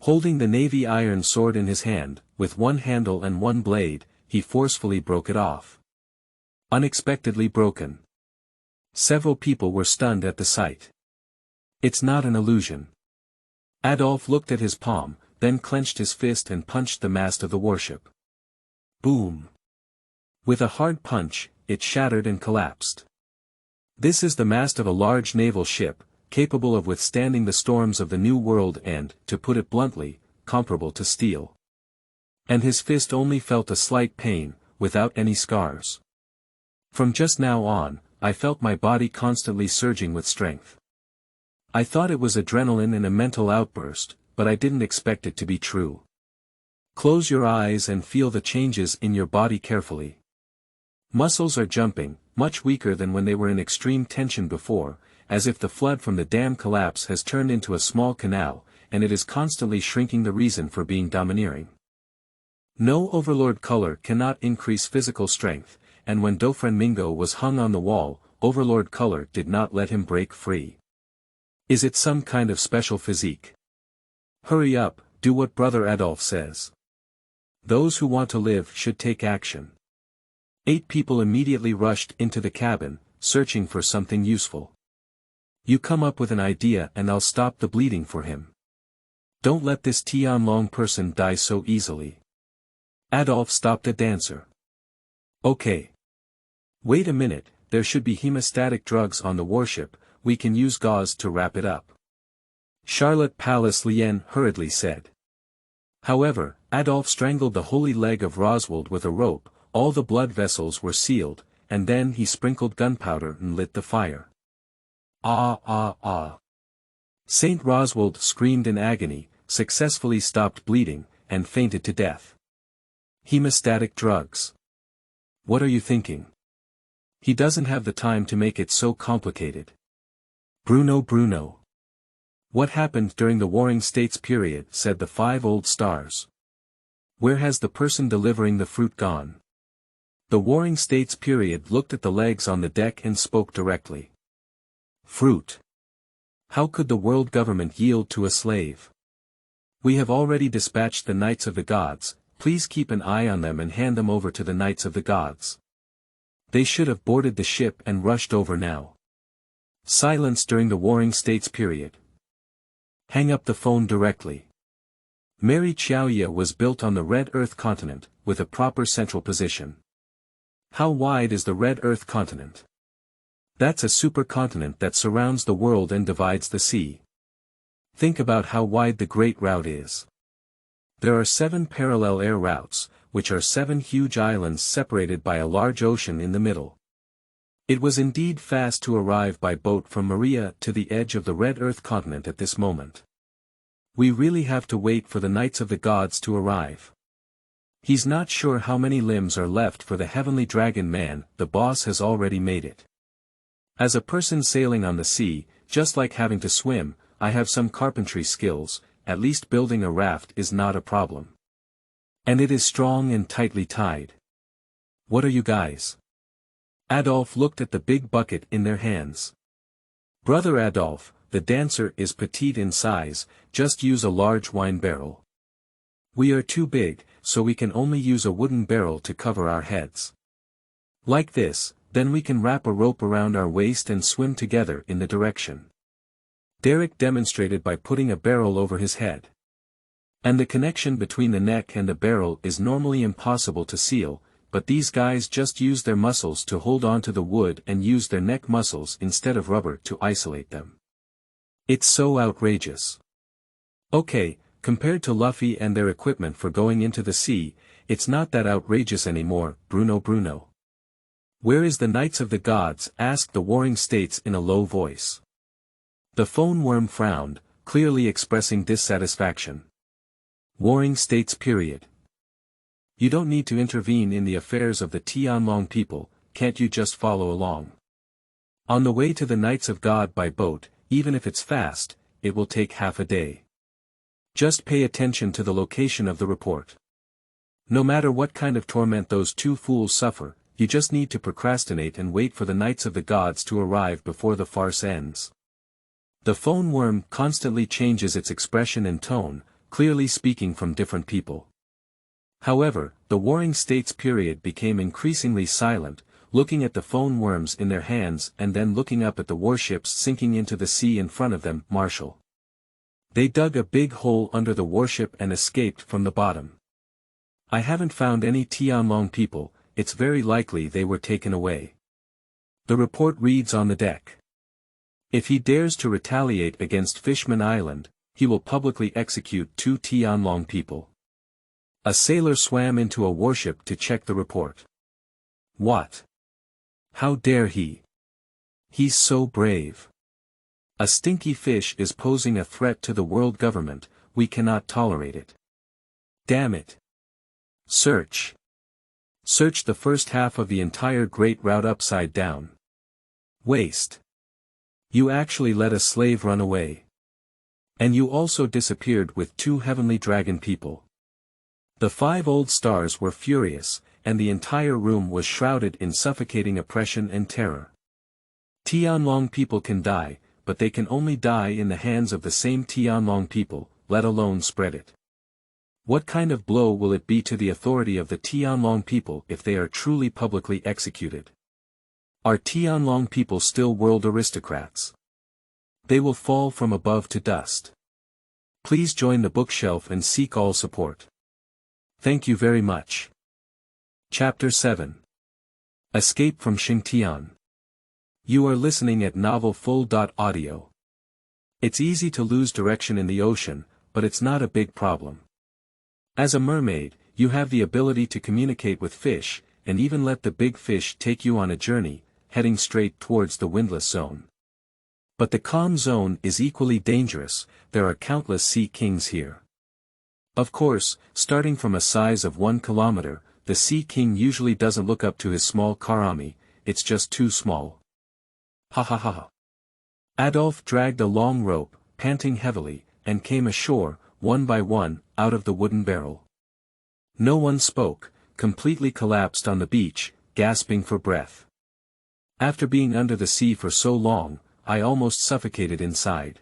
Holding the navy iron sword in his hand, with one handle and one blade, he forcefully broke it off. Unexpectedly broken. Several people were stunned at the sight. It's not an illusion. Adolf looked at his palm, then clenched his fist and punched the mast of the warship. Boom! With a hard punch, it shattered and collapsed. This is the mast of a large naval ship, capable of withstanding the storms of the New World and, to put it bluntly, comparable to steel. And his fist only felt a slight pain, without any scars. From just now on, I felt my body constantly surging with strength. I thought it was adrenaline and a mental outburst, but I didn't expect it to be true. Close your eyes and feel the changes in your body carefully. Muscles are jumping, much weaker than when they were in extreme tension before, as if the flood from the dam collapse has turned into a small canal, and it is constantly shrinking the reason for being domineering. No overlord color cannot increase physical strength, and when Doflamingo was hung on the wall, overlord color did not let him break free. Is it some kind of special physique? Hurry up, do what Brother Adolf says. Those who want to live should take action. 8 people immediately rushed into the cabin, searching for something useful. You come up with an idea and I'll stop the bleeding for him. Don't let this Tianlong person die so easily. Adolf stopped the dancer. Okay. Wait a minute, there should be hemostatic drugs on the warship, we can use gauze to wrap it up. Charlotte Palace Lien hurriedly said. However, Adolf strangled the holy leg of Roswald with a rope, all the blood vessels were sealed, and then he sprinkled gunpowder and lit the fire. Ah ah ah. Saint Roswald screamed in agony, successfully stopped bleeding, and fainted to death. Hemostatic drugs. What are you thinking? He doesn't have the time to make it so complicated. Bruno. What happened during the Warring States period, said the 5 old stars. Where has the person delivering the fruit gone? The Warring States period looked at the legs on the deck and spoke directly. Fruit. How could the world government yield to a slave? We have already dispatched the Knights of the Gods, please keep an eye on them and hand them over to the Knights of the Gods. They should have boarded the ship and rushed over now. Silence during the Warring States period. Hang up the phone directly. Mary Qiaoya was built on the Red Earth continent, with a proper central position. How wide is the Red Earth continent? That's a supercontinent that surrounds the world and divides the sea. Think about how wide the Great Route is. There are 7 parallel air routes, which are 7 huge islands separated by a large ocean in the middle. It was indeed fast to arrive by boat from Maria to the edge of the Red Earth continent at this moment. We really have to wait for the Knights of the Gods to arrive. He's not sure how many limbs are left for the Heavenly Dragon Man, the boss has already made it. As a person sailing on the sea, just like having to swim, I have some carpentry skills, at least building a raft is not a problem. And it is strong and tightly tied. What are you guys? Adolf looked at the big bucket in their hands. Brother Adolf, the dancer is petite in size, just use a large wine barrel. We are too big, so we can only use a wooden barrel to cover our heads. Like this, then we can wrap a rope around our waist and swim together in the direction. Derek demonstrated by putting a barrel over his head. And the connection between the neck and the barrel is normally impossible to seal, but these guys just use their muscles to hold on to the wood and use their neck muscles instead of rubber to isolate them. It's so outrageous. Okay, compared to Luffy and their equipment for going into the sea, it's not that outrageous anymore, Bruno. Where is the Knights of the Gods? Asked the Warring States in a low voice. The phone worm frowned, clearly expressing dissatisfaction. Warring States period. You don't need to intervene in the affairs of the Tianlong people, can't you just follow along? On the way to the Knights of God by boat, even if it's fast, it will take half a day. Just pay attention to the location of the report. No matter what kind of torment those 2 fools suffer, you just need to procrastinate and wait for the Knights of the Gods to arrive before the farce ends. The phone worm constantly changes its expression and tone, clearly speaking from different people. However, the Warring States period became increasingly silent, looking at the phone worms in their hands and then looking up at the warships sinking into the sea in front of them, Marshal. They dug a big hole under the warship and escaped from the bottom. I haven't found any Tianlong people, it's very likely they were taken away. The report reads on the deck. If he dares to retaliate against Fisherman Island, he will publicly execute 2 Tianlong people. A sailor swam into a warship to check the report. What? How dare he? He's so brave. A stinky fish is posing a threat to the world government, we cannot tolerate it. Damn it. Search. Search the first half of the entire Great Route upside down. Waste. You actually let a slave run away. And you also disappeared with 2 heavenly dragon people. The 5 old stars were furious, and the entire room was shrouded in suffocating oppression and terror. Tianlong people can die, but they can only die in the hands of the same Tianlong people, let alone spread it. What kind of blow will it be to the authority of the Tianlong people if they are truly publicly executed? Are Tianlong people still world aristocrats? They will fall from above to dust. Please join the bookshelf and seek all support. Thank you very much. Chapter 7. Escape from Shengtian. You are listening at novelfull.audio. It's easy to lose direction in the ocean, but it's not a big problem. As a mermaid, you have the ability to communicate with fish, and even let the big fish take you on a journey, heading straight towards the windless zone. But the calm zone is equally dangerous, there are countless sea kings here. Of course, starting from a size of 1 kilometer, the sea king usually doesn't look up to his small karami, it's just too small. Hahaha. Adolf dragged a long rope, panting heavily, and came ashore, one by one, out of the wooden barrel. No one spoke, completely collapsed on the beach, gasping for breath. After being under the sea for so long, I almost suffocated inside.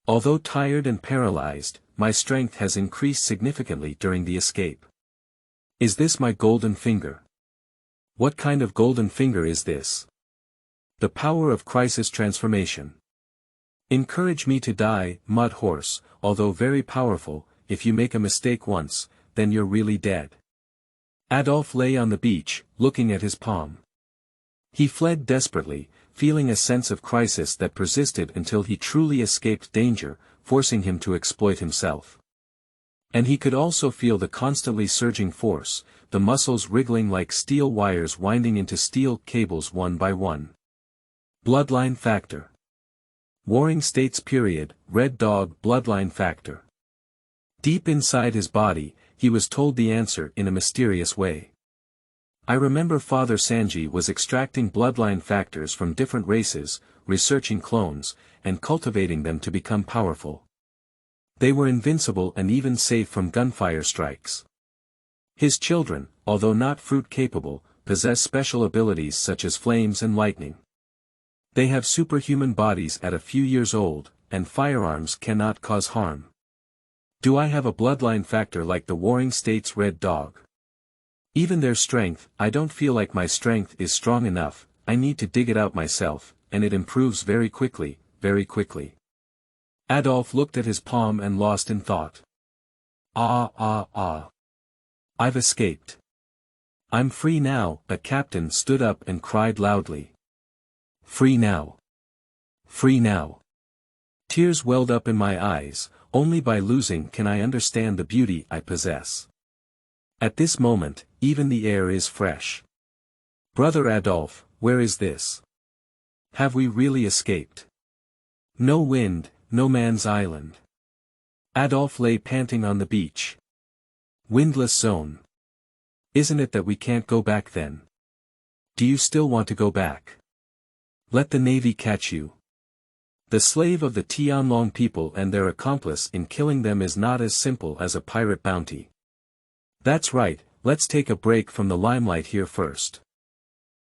Although tired and paralyzed, my strength has increased significantly during the escape. Is this my golden finger? What kind of golden finger is this? The power of crisis transformation. Encourage me to die, mud horse, although very powerful, if you make a mistake once, then you're really dead. Adolf lay on the beach, looking at his palm. He fled desperately, feeling a sense of crisis that persisted until he truly escaped danger, forcing him to exploit himself. And he could also feel the constantly surging force, the muscles wriggling like steel wires winding into steel cables one by one. Bloodline factor. Warring States period, Red Dog bloodline factor. Deep inside his body, he was told the answer in a mysterious way. I remember Father Sanji was extracting bloodline factors from different races, researching clones, and cultivating them to become powerful. They were invincible and even safe from gunfire strikes. His children, although not fruit-capable, possess special abilities such as flames and lightning. They have superhuman bodies at a few years old, and firearms cannot cause harm. Do I have a bloodline factor like the Warring States Red Dog? Even their strength, I don't feel like my strength is strong enough, I need to dig it out myself, and it improves very quickly, very quickly. Adolf looked at his palm and lost in thought. I've escaped. I'm free now, a captain stood up and cried loudly. Free now. Free now. Tears welled up in my eyes, only by losing can I understand the beauty I possess. At this moment, even the air is fresh. Brother Adolf, where is this? Have we really escaped? No wind, no man's island. Adolf lay panting on the beach. Windless zone. Isn't it that we can't go back then? Do you still want to go back? Let the navy catch you. The slave of the Tianlong people and their accomplice in killing them is not as simple as a pirate bounty. That's right, let's take a break from the limelight here first.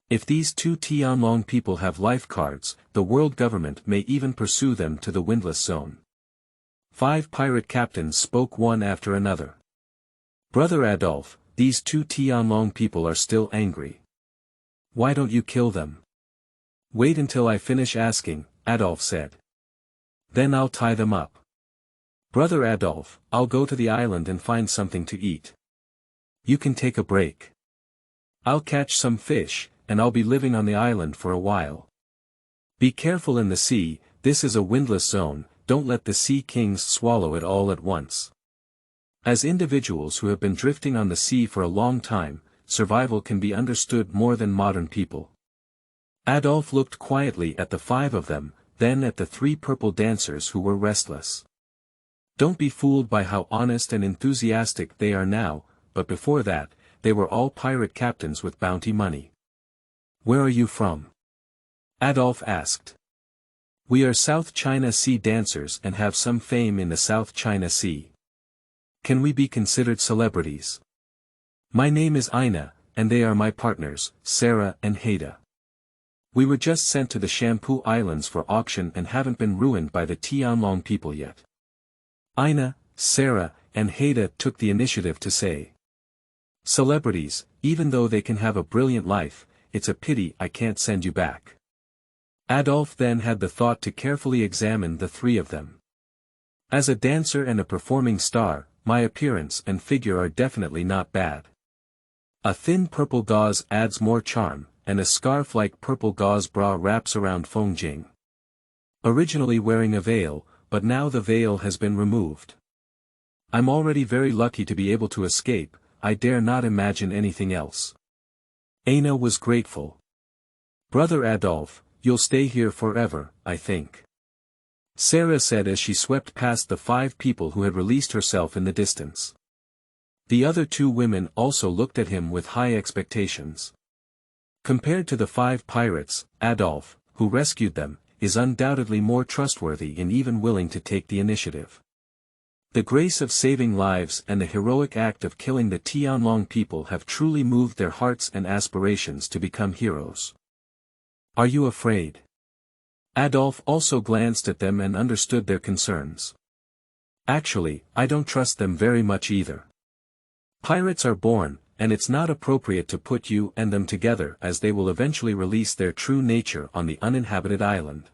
If these two Tianlong people have life cards, the world government may even pursue them to the windless zone. 5 pirate captains spoke one after another. Brother Adolf, these two Tianlong people are still angry. Why don't you kill them? Wait until I finish asking, Adolf said. Then I'll tie them up. Brother Adolf, I'll go to the island and find something to eat. You can take a break. I'll catch some fish, and I'll be living on the island for a while. Be careful in the sea, this is a windless zone, don't let the sea kings swallow it all at once. As individuals who have been drifting on the sea for a long time, survival can be understood more than modern people. Adolf looked quietly at the 5 of them, then at the 3 purple dancers who were restless. Don't be fooled by how honest and enthusiastic they are now, but before that, they were all pirate captains with bounty money. Where are you from? Adolf asked. We are South China Sea dancers and have some fame in the South China Sea. Can we be considered celebrities? My name is Ina, and they are my partners, Sarah and Haida. We were just sent to the Shampoo Islands for auction and haven't been ruined by the Tianlong people yet. Ina, Sarah, and Haida took the initiative to say. Celebrities, even though they can have a brilliant life, it's a pity I can't send you back. Adolf then had the thought to carefully examine the 3 of them. As a dancer and a performing star, my appearance and figure are definitely not bad. A thin purple gauze adds more charm, and a scarf-like purple gauze bra wraps around Feng Jing. Originally wearing a veil, but now the veil has been removed. I'm already very lucky to be able to escape, I dare not imagine anything else. Aina was grateful. Brother Adolf, you'll stay here forever, I think. Sarah said as she swept past the 5 people who had released herself in the distance. The other 2 women also looked at him with high expectations. Compared to the 5 pirates, Adolf, who rescued them, is undoubtedly more trustworthy and even willing to take the initiative. The grace of saving lives and the heroic act of killing the Tianlong people have truly moved their hearts and aspirations to become heroes. Are you afraid? Adolf also glanced at them and understood their concerns. Actually, I don't trust them very much either. Pirates are born, and it's not appropriate to put you and them together as they will eventually release their true nature on the uninhabited island.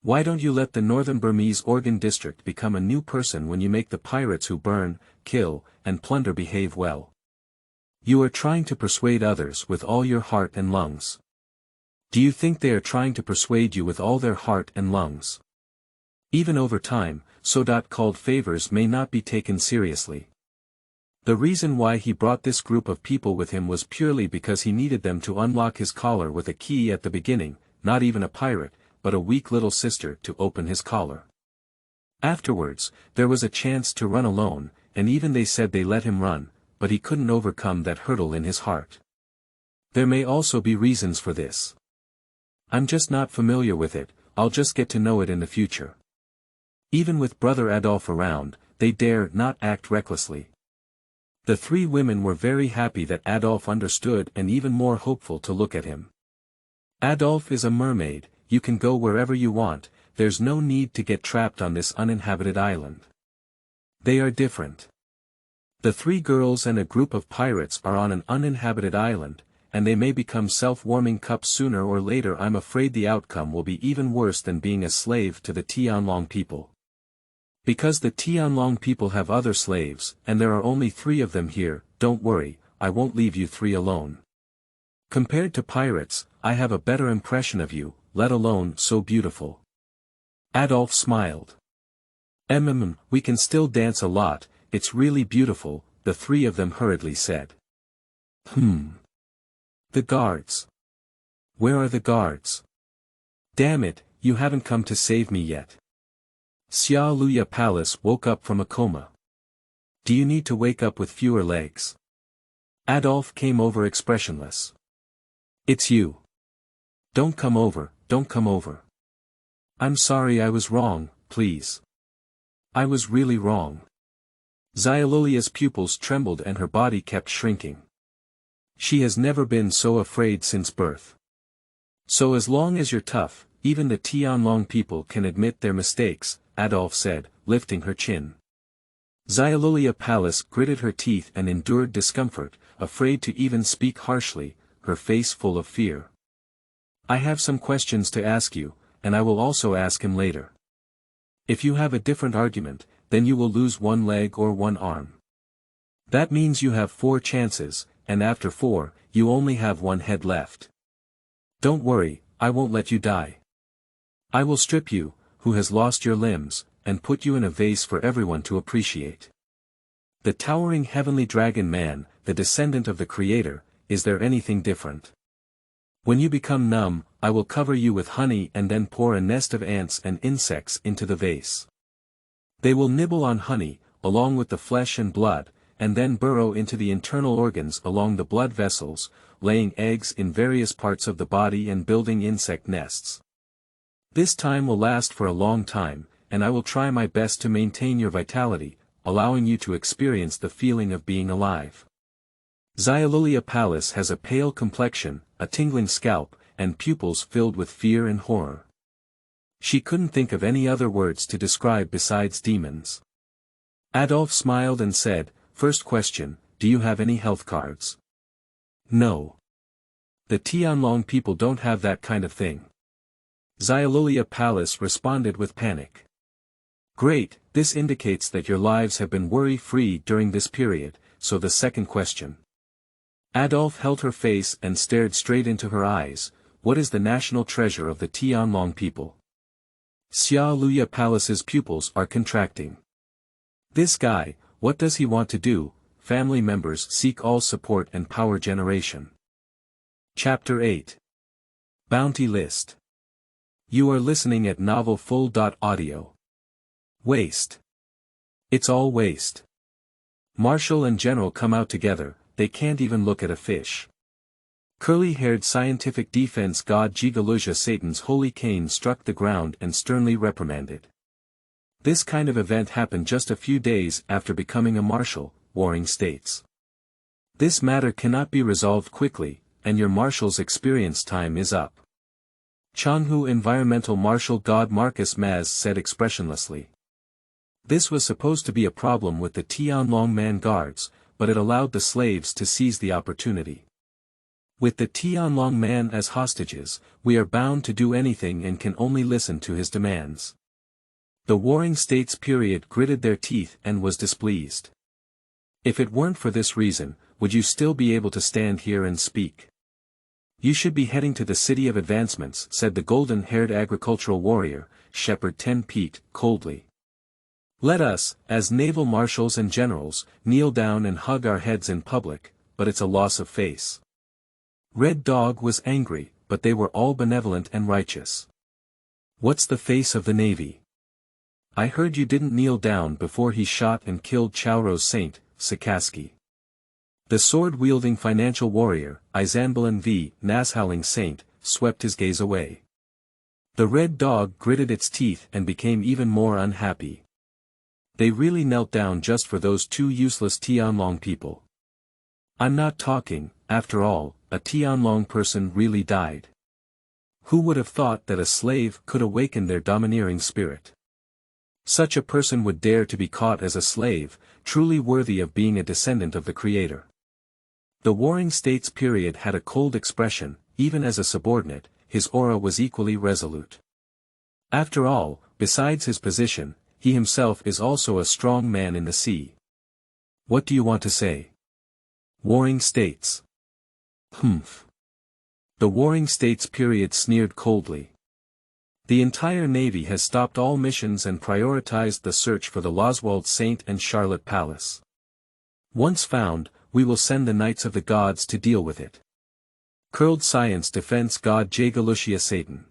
Why don't you let the Northern Burmese Organ District become a new person when you make the pirates who burn, kill, and plunder behave well? You are trying to persuade others with all your heart and lungs. Do you think they are trying to persuade you with all their heart and lungs? Even over time, so-called favors may not be taken seriously. The reason why he brought this group of people with him was purely because he needed them to unlock his collar with a key at the beginning, not even a pirate, but a weak little sister to open his collar. Afterwards, there was a chance to run alone, and even they said they let him run, but he couldn't overcome that hurdle in his heart. There may also be reasons for this. I'm just not familiar with it, I'll just get to know it in the future. Even with Brother Adolf around, they dare not act recklessly. The 3 women were very happy that Adolf understood and even more hopeful to look at him. Adolf is a mermaid, you can go wherever you want, there's no need to get trapped on this uninhabited island. They are different. The 3 girls and a group of pirates are on an uninhabited island, and they may become self-warming cups sooner or later. I'm afraid the outcome will be even worse than being a slave to the Tianlong people. Because the Tianlong people have other slaves, and there are only 3 of them here, don't worry, I won't leave you 3 alone. Compared to pirates, I have a better impression of you, let alone so beautiful. Adolf smiled. We can still dance a lot, it's really beautiful, the 3 of them hurriedly said. The guards. Where are the guards? Damn it, you haven't come to save me yet. Xia Luya Palace woke up from a coma. Do you need to wake up with fewer legs? Adolf came over expressionless. It's you. Don't come over, don't come over. I'm sorry, I was wrong, please. I was really wrong. Xiaolulia's pupils trembled and her body kept shrinking. She has never been so afraid since birth. So as long as you're tough, even the Tianlong people can admit their mistakes, Adolf said, lifting her chin. Xiaolulia Palace gritted her teeth and endured discomfort, afraid to even speak harshly, her face full of fear. I have some questions to ask you, and I will also ask him later. If you have a different argument, then you will lose 1 leg or 1 arm. That means you have 4 chances, and after 4, you only have 1 head left. Don't worry, I won't let you die. I will strip you, who has lost your limbs, and put you in a vase for everyone to appreciate. The towering heavenly dragon man, the descendant of the Creator, is there anything different? When you become numb, I will cover you with honey and then pour a nest of ants and insects into the vase. They will nibble on honey, along with the flesh and blood, and then burrow into the internal organs along the blood vessels, laying eggs in various parts of the body and building insect nests. This time will last for a long time, and I will try my best to maintain your vitality, allowing you to experience the feeling of being alive. Xiaolulia Palace has a pale complexion, a tingling scalp, and pupils filled with fear and horror. She couldn't think of any other words to describe besides demons. Adolf smiled and said, First question, do you have any health cards? No. The Tianlong people don't have that kind of thing. Xiaolulia Palace responded with panic. Great, this indicates that your lives have been worry-free during this period, so the second question. Adolf held her face and stared straight into her eyes. What is the national treasure of the Tianlong people? Xiaolulia Palace's pupils are contracting. This guy, what does he want to do? Family members seek all support and power generation. Chapter 8. Bounty List. You are listening at Novel Full.audio. Waste. It's all waste. Marshal and General come out together, they can't even look at a fish. Curly-haired scientific defense god Jigalusha Satan's holy cane struck the ground and sternly reprimanded. This kind of event happened just a few days after becoming a marshal, Warring states. This matter cannot be resolved quickly, and your marshal's experience time is up. Changhu Environmental Marshal God Marcus Maz said expressionlessly. This was supposed to be a problem with the Tianlong Man guards, but it allowed the slaves to seize the opportunity. With the Tianlong Man as hostages, we are bound to do anything and can only listen to his demands. The Warring States period gritted their teeth and was displeased. If it weren't for this reason, would you still be able to stand here and speak? You should be heading to the City of Advancements, said the golden-haired agricultural warrior, Shepherd 10 Pete, coldly. Let us, as naval marshals and generals, kneel down and hug our heads in public, but it's a loss of face. Red Dog was angry, but they were all benevolent and righteous. What's the face of the Navy? I heard you didn't kneel down before he shot and killed Chaoro's saint, Sakaski. The sword-wielding financial warrior, Izanbalan V. Nashowling Saint, swept his gaze away. The Red Dog gritted its teeth and became even more unhappy. They really knelt down just for those two useless Tianlong people. I'm not talking, after all, a Tianlong person really died. Who would have thought that a slave could awaken their domineering spirit? Such a person would dare to be caught as a slave, truly worthy of being a descendant of the Creator. The Warring States period had a cold expression, even as a subordinate, his aura was equally resolute. After all, besides his position, he himself is also a strong man in the sea. What do you want to say? Warring States. Humph. The Warring States period sneered coldly. The entire Navy has stopped all missions and prioritized the search for the Loswald Saint and Charlotte Palace. Once found, we will send the Knights of the Gods to deal with it. Curled Science Defense God Jigalusha Satan.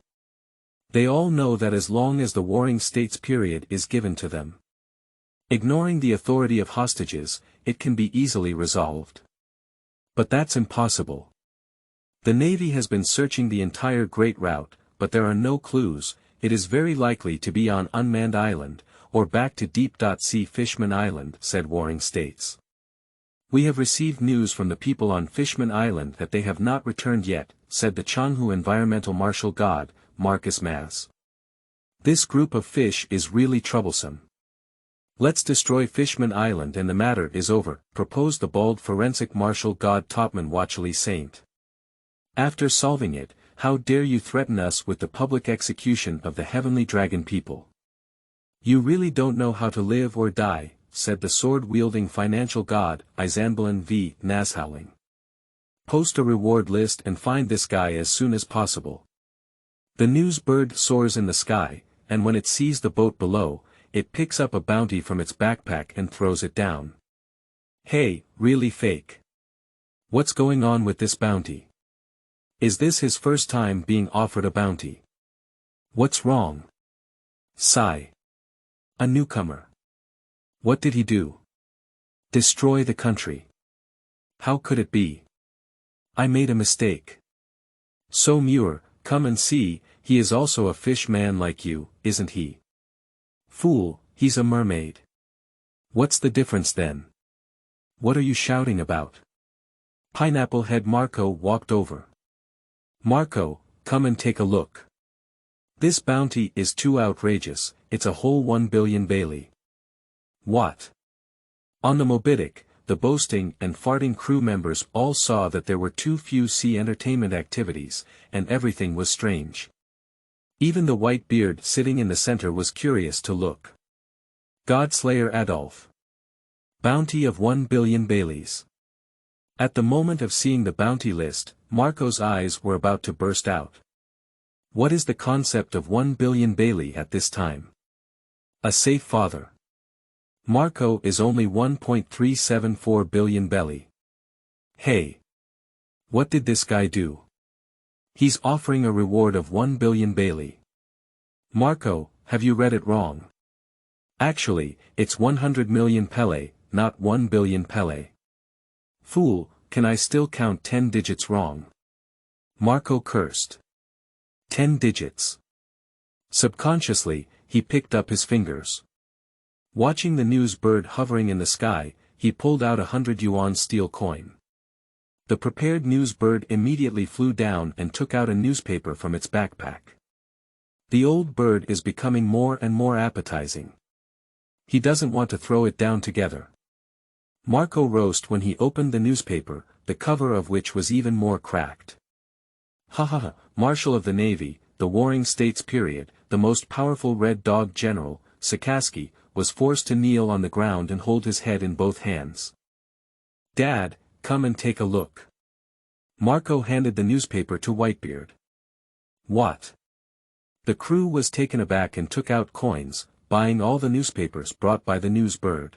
They all know that as long as the Warring States period is given to them, ignoring the authority of hostages, it can be easily resolved. But that's impossible. The Navy has been searching the entire Great Route, but there are no clues. It is very likely to be on Unmanned Island, or back to deep-sea Fisherman Island, said Warring States. We have received news from the people on Fisherman Island that they have not returned yet, said the Changhu Environmental Marshal God, Marcus Maz. This group of fish is really troublesome. Let's destroy Fisherman Island and the matter is over, proposed the bald forensic Marshal God Topman Watchley Saint. After solving it, how dare you threaten us with the public execution of the heavenly dragon people? You really don't know how to live or die, said the sword-wielding financial god, Izanbalan V. Nashowling. Post a reward list and find this guy as soon as possible. The news bird soars in the sky, and when it sees the boat below, it picks up a bounty from its backpack and throws it down. Hey, really fake. What's going on with this bounty? Is this his first time being offered a bounty? What's wrong? Sigh. A newcomer. What did he do? Destroy the country. How could it be? I made a mistake. So Muir, come and see, he is also a fish man like you, isn't he? Fool, he's a mermaid. What's the difference then? What are you shouting about? Pineapple Head Marco walked over. Marco, come and take a look. This bounty is too outrageous, it's a whole 1 billion Bailey. What? On the Mobidic, the boasting and farting crew members all saw that there were too few sea entertainment activities, and everything was strange. Even the white beard sitting in the center was curious to look. Godslayer Adolf. Bounty of 1 billion Baileys. At the moment of seeing the bounty list, Marco's eyes were about to burst out. What is the concept of 1 billion Bailey at this time? A safe father. Marco is only 1.374 billion belly. Hey! What did this guy do? He's offering a reward of 1 billion Bailey. Marco, have you read it wrong? Actually, it's 100 million Pele, not 1 billion Pele. Fool, can I still count 10 digits wrong? Marco cursed. 10 digits. Subconsciously, he picked up his fingers. Watching the news bird hovering in the sky, he pulled out 100 yuan steel coin. The prepared news bird immediately flew down and took out a newspaper from its backpack. The old bird is becoming more and more appetizing. He doesn't want to throw it down together. Marco roast when he opened the newspaper, the cover of which was even more cracked. Hahaha, Marshal of the Navy, the Warring States period, the most powerful Red Dog General, Sakaski, was forced to kneel on the ground and hold his head in both hands. Dad, come and take a look. Marco handed the newspaper to Whitebeard. What? The crew was taken aback and took out coins, buying all the newspapers brought by the news bird.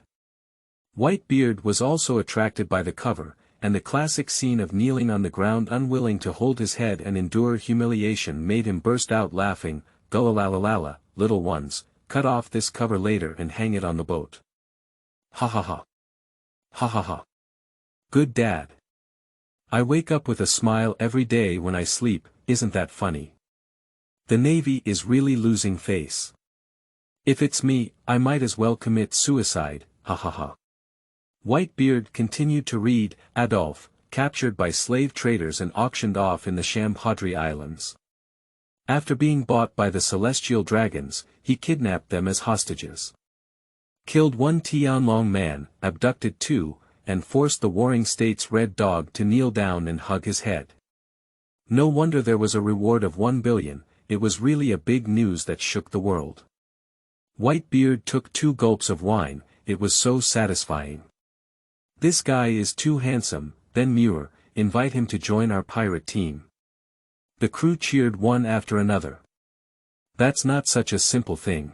Whitebeard was also attracted by the cover, and the classic scene of kneeling on the ground unwilling to hold his head and endure humiliation made him burst out laughing. Gulalalalala, little ones, cut off this cover later and hang it on the boat. Ha ha ha. Ha ha ha. Good dad. I wake up with a smile every day when I sleep, isn't that funny? The Navy is really losing face. If it's me, I might as well commit suicide, ha ha ha. Whitebeard continued to read, Adolf, captured by slave traders and auctioned off in the Shambhodri Islands. After being bought by the celestial dragons, he kidnapped them as hostages. Killed 1 Tianlong Man, abducted 2, and forced the Warring States Red Dog to kneel down and hug his head. No wonder there was a reward of 1 billion, it was really a big news that shook the world. Whitebeard took 2 gulps of wine, it was so satisfying. This guy is too handsome, then Muir, invite him to join our pirate team. The crew cheered one after another. That's not such a simple thing.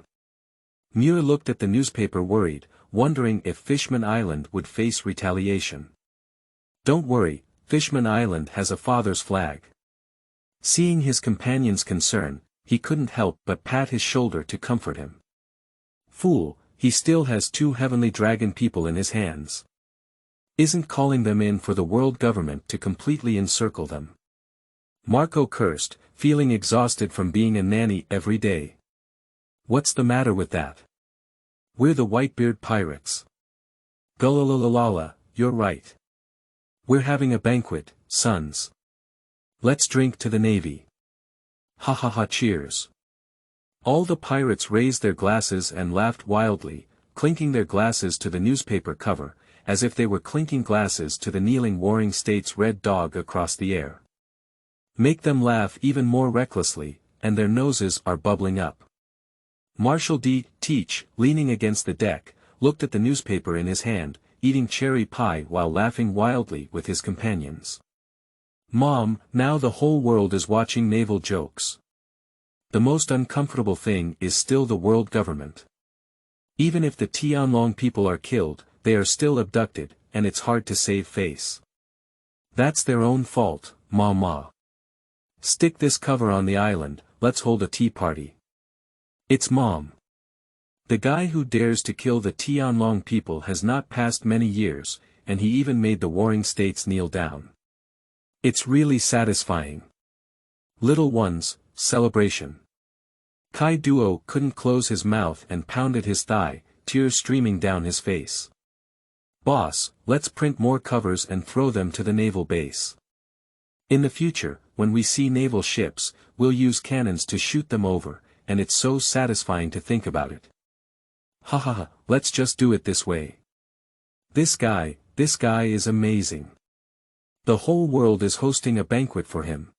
Muir looked at the newspaper worried, wondering if Fisherman Island would face retaliation. Don't worry, Fisherman Island has a father's flag. Seeing his companion's concern, he couldn't help but pat his shoulder to comfort him. Fool, he still has 2 heavenly dragon people in his hands. Isn't calling them in for the world government to completely encircle them. Marco cursed, feeling exhausted from being a nanny every day. What's the matter with that? We're the Whitebeard pirates. Gulalalalala, you're right. We're having a banquet, sons. Let's drink to the Navy. Ha ha ha, cheers. All the pirates raised their glasses and laughed wildly, clinking their glasses to the newspaper cover, as if they were clinking glasses to the kneeling Warring States Red Dog across the air. Make them laugh even more recklessly, and their noses are bubbling up. Marshal Teach, leaning against the deck, looked at the newspaper in his hand, eating cherry pie while laughing wildly with his companions. Mom, now the whole world is watching naval jokes. The most uncomfortable thing is still the world government. Even if the Tianlong people are killed, they are still abducted, and it's hard to save face. That's their own fault, Ma. Stick this cover on the island, let's hold a tea party. It's Mom. The guy who dares to kill the Tianlong people has not passed many years, and he even made the Warring States kneel down. It's really satisfying. Little ones, celebration. Kaido couldn't close his mouth and pounded his thigh, tears streaming down his face. Boss, let's print more covers and throw them to the naval base. In the future, when we see naval ships, we'll use cannons to shoot them over, and it's so satisfying to think about it. Hahaha, let's just do it this way. This guy is amazing. The whole world is hosting a banquet for him.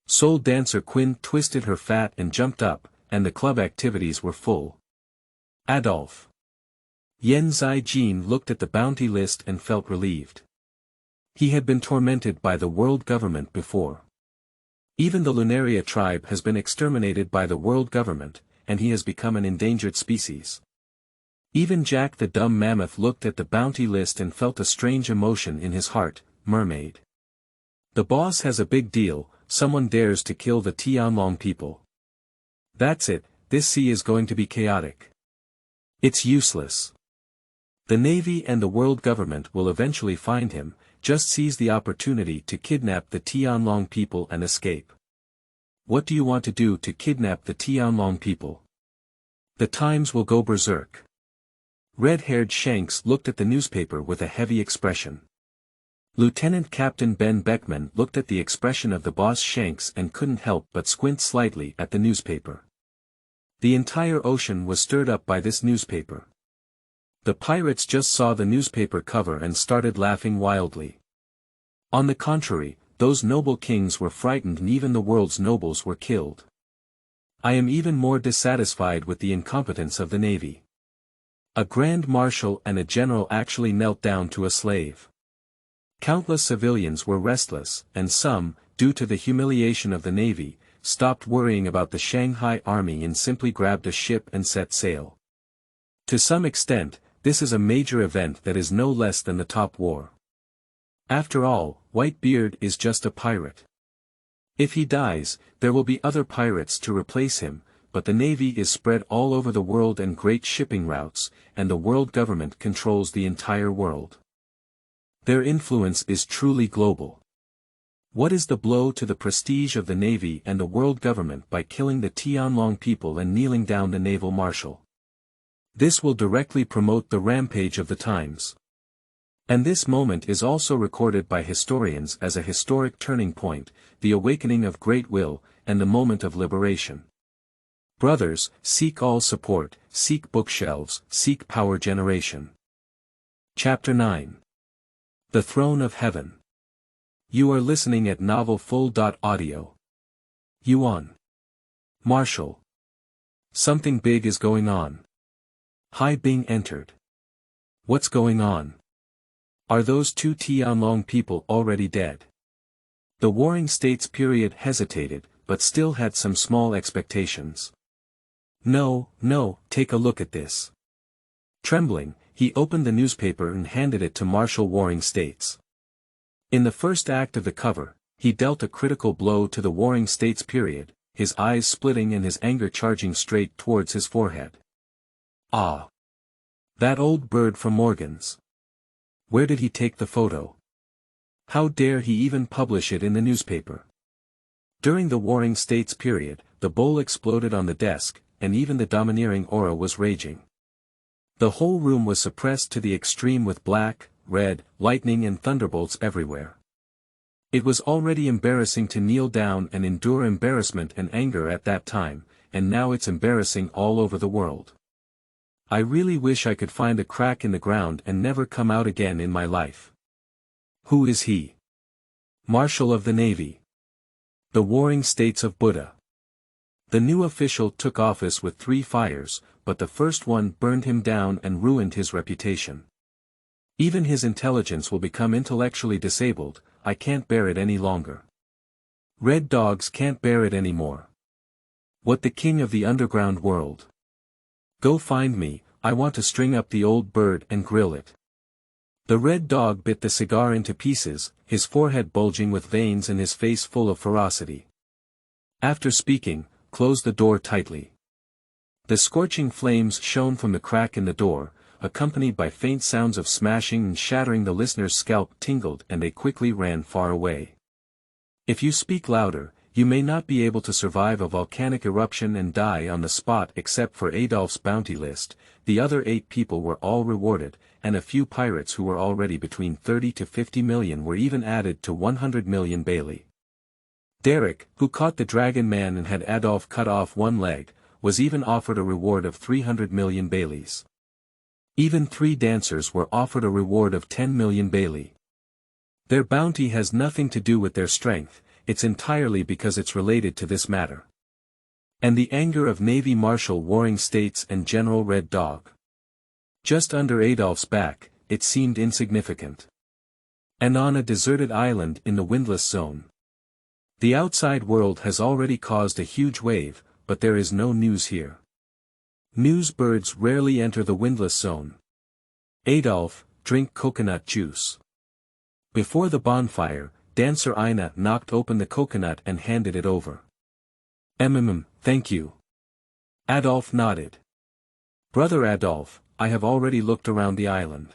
Soul dancer Quinn twisted her fat and jumped up, and the club activities were full. Adolf. Yen Zai-jin looked at the bounty list and felt relieved. He had been tormented by the world government before. Even the Lunaria tribe has been exterminated by the world government, and he has become an endangered species. Even Jack the dumb mammoth looked at the bounty list and felt a strange emotion in his heart, mermaid. The boss has a big deal, someone dares to kill the Tianlong people. That's it, this sea is going to be chaotic. It's useless. The Navy and the world government will eventually find him, just seize the opportunity to kidnap the Tianlong people and escape. What do you want to do to kidnap the Tianlong people? The Times will go berserk. Red-haired Shanks looked at the newspaper with a heavy expression. Lieutenant Captain Ben Beckman looked at the expression of the boss Shanks and couldn't help but squint slightly at the newspaper. The entire ocean was stirred up by this newspaper. The pirates just saw the newspaper cover and started laughing wildly. On the contrary, those noble kings were frightened and even the world's nobles were killed. I am even more dissatisfied with the incompetence of the Navy. A grand marshal and a general actually knelt down to a slave. Countless civilians were restless, and some, due to the humiliation of the Navy, stopped worrying about the Shanghai army and simply grabbed a ship and set sail. To some extent, this is a major event that is no less than the top war. After all, Whitebeard is just a pirate. If he dies, there will be other pirates to replace him, but the Navy is spread all over the world and great shipping routes, and the world government controls the entire world. Their influence is truly global. What is the blow to the prestige of the Navy and the world government by killing the Tianlong people and kneeling down the naval marshal? This will directly promote the rampage of the times. And this moment is also recorded by historians as a historic turning point, the awakening of great will, and the moment of liberation. Brothers, seek all support, seek bookshelves, seek power generation. Chapter 9. The Throne of Heaven. You are listening at novelfull.audio. Yuan. Marshal. Something big is going on. Hai Bing entered. What's going on? Are those two Tianlong people already dead? The Warring States period hesitated, but still had some small expectations. No, take a look at this. Trembling, he opened the newspaper and handed it to Marshal Warring States. In the first act of the cover, he dealt a critical blow to the Warring States period, his eyes splitting and his anger charging straight towards his forehead. Ah! That old bird from Morgan's. Where did he take the photo? How dare he even publish it in the newspaper? During the Warring States period, the bowl exploded on the desk, and even the domineering aura was raging. The whole room was suppressed to the extreme with black, red, lightning and thunderbolts everywhere. It was already embarrassing to kneel down and endure embarrassment and anger at that time, and now it's embarrassing all over the world. I really wish I could find a crack in the ground and never come out again in my life. Who is he? Marshal of the Navy. The Warring States of Buddha. The new official took office with 3 fires, but the first one burned him down and ruined his reputation. Even his intelligence will become intellectually disabled. I can't bear it any longer. Red dogs can't bear it anymore. What the king of the underground world? Go find me, I want to string up the old bird and grill it. The red dog bit the cigar into pieces, his forehead bulging with veins and his face full of ferocity. After speaking, closed the door tightly. The scorching flames shone from the crack in the door, accompanied by faint sounds of smashing and shattering. The listener's scalp tingled and they quickly ran far away. If you speak louder, you may not be able to survive a volcanic eruption and die on the spot except for Adolf's bounty list. The other 8 people were all rewarded, and a few pirates who were already between 30 to 50 million were even added to 100 million Bailey. Derek, who caught the Dragon Man and had Adolf cut off one leg, was even offered a reward of 300 million Baileys. Even 3 dancers were offered a reward of 10 million Bailey. Their bounty has nothing to do with their strength, it's entirely because it's related to this matter. And the anger of Navy Marshal Warring States and General Red Dog. Just under Adolf's back, it seemed insignificant. And on a deserted island in the windless zone. The outside world has already caused a huge wave, but there is no news here. News birds rarely enter the windless zone. Adolf, drink coconut juice. Before the bonfire, dancer Ina knocked open the coconut and handed it over. Thank you. Adolf nodded. Brother Adolf, I have already looked around the island.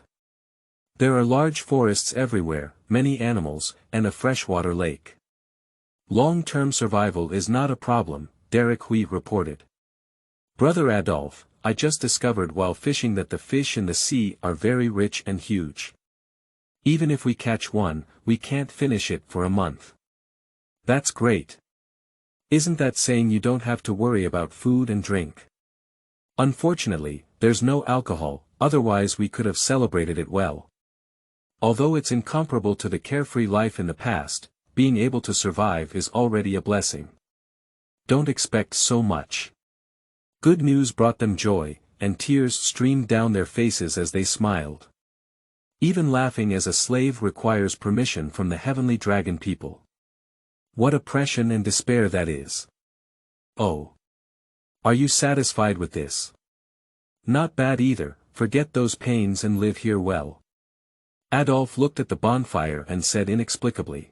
There are large forests everywhere, many animals, and a freshwater lake. Long-term survival is not a problem, Derived reported. Brother Adolf, I just discovered while fishing that the fish in the sea are very rich and huge. Even if we catch one, we can't finish it for a month. That's great. Isn't that saying you don't have to worry about food and drink? Unfortunately, there's no alcohol, otherwise we could have celebrated it well. Although it's incomparable to the carefree life in the past, being able to survive is already a blessing. Don't expect so much. Good news brought them joy, and tears streamed down their faces as they smiled. Even laughing as a slave requires permission from the heavenly dragon people. What oppression and despair that is. Oh. Are you satisfied with this? Not bad either, forget those pains and live here well. Adolf looked at the bonfire and said inexplicably.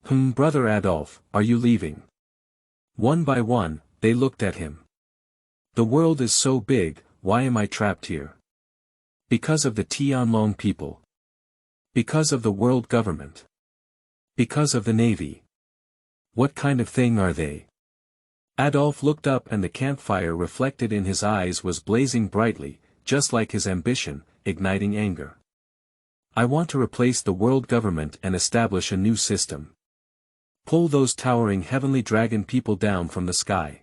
Brother Adolf, are you leaving? One by one, they looked at him. The world is so big, why am I trapped here? Because of the Tianlong people. Because of the world government. Because of the navy. What kind of thing are they? Adolf looked up and the campfire reflected in his eyes was blazing brightly, just like his ambition, igniting anger. I want to replace the world government and establish a new system. Pull those towering heavenly dragon people down from the sky.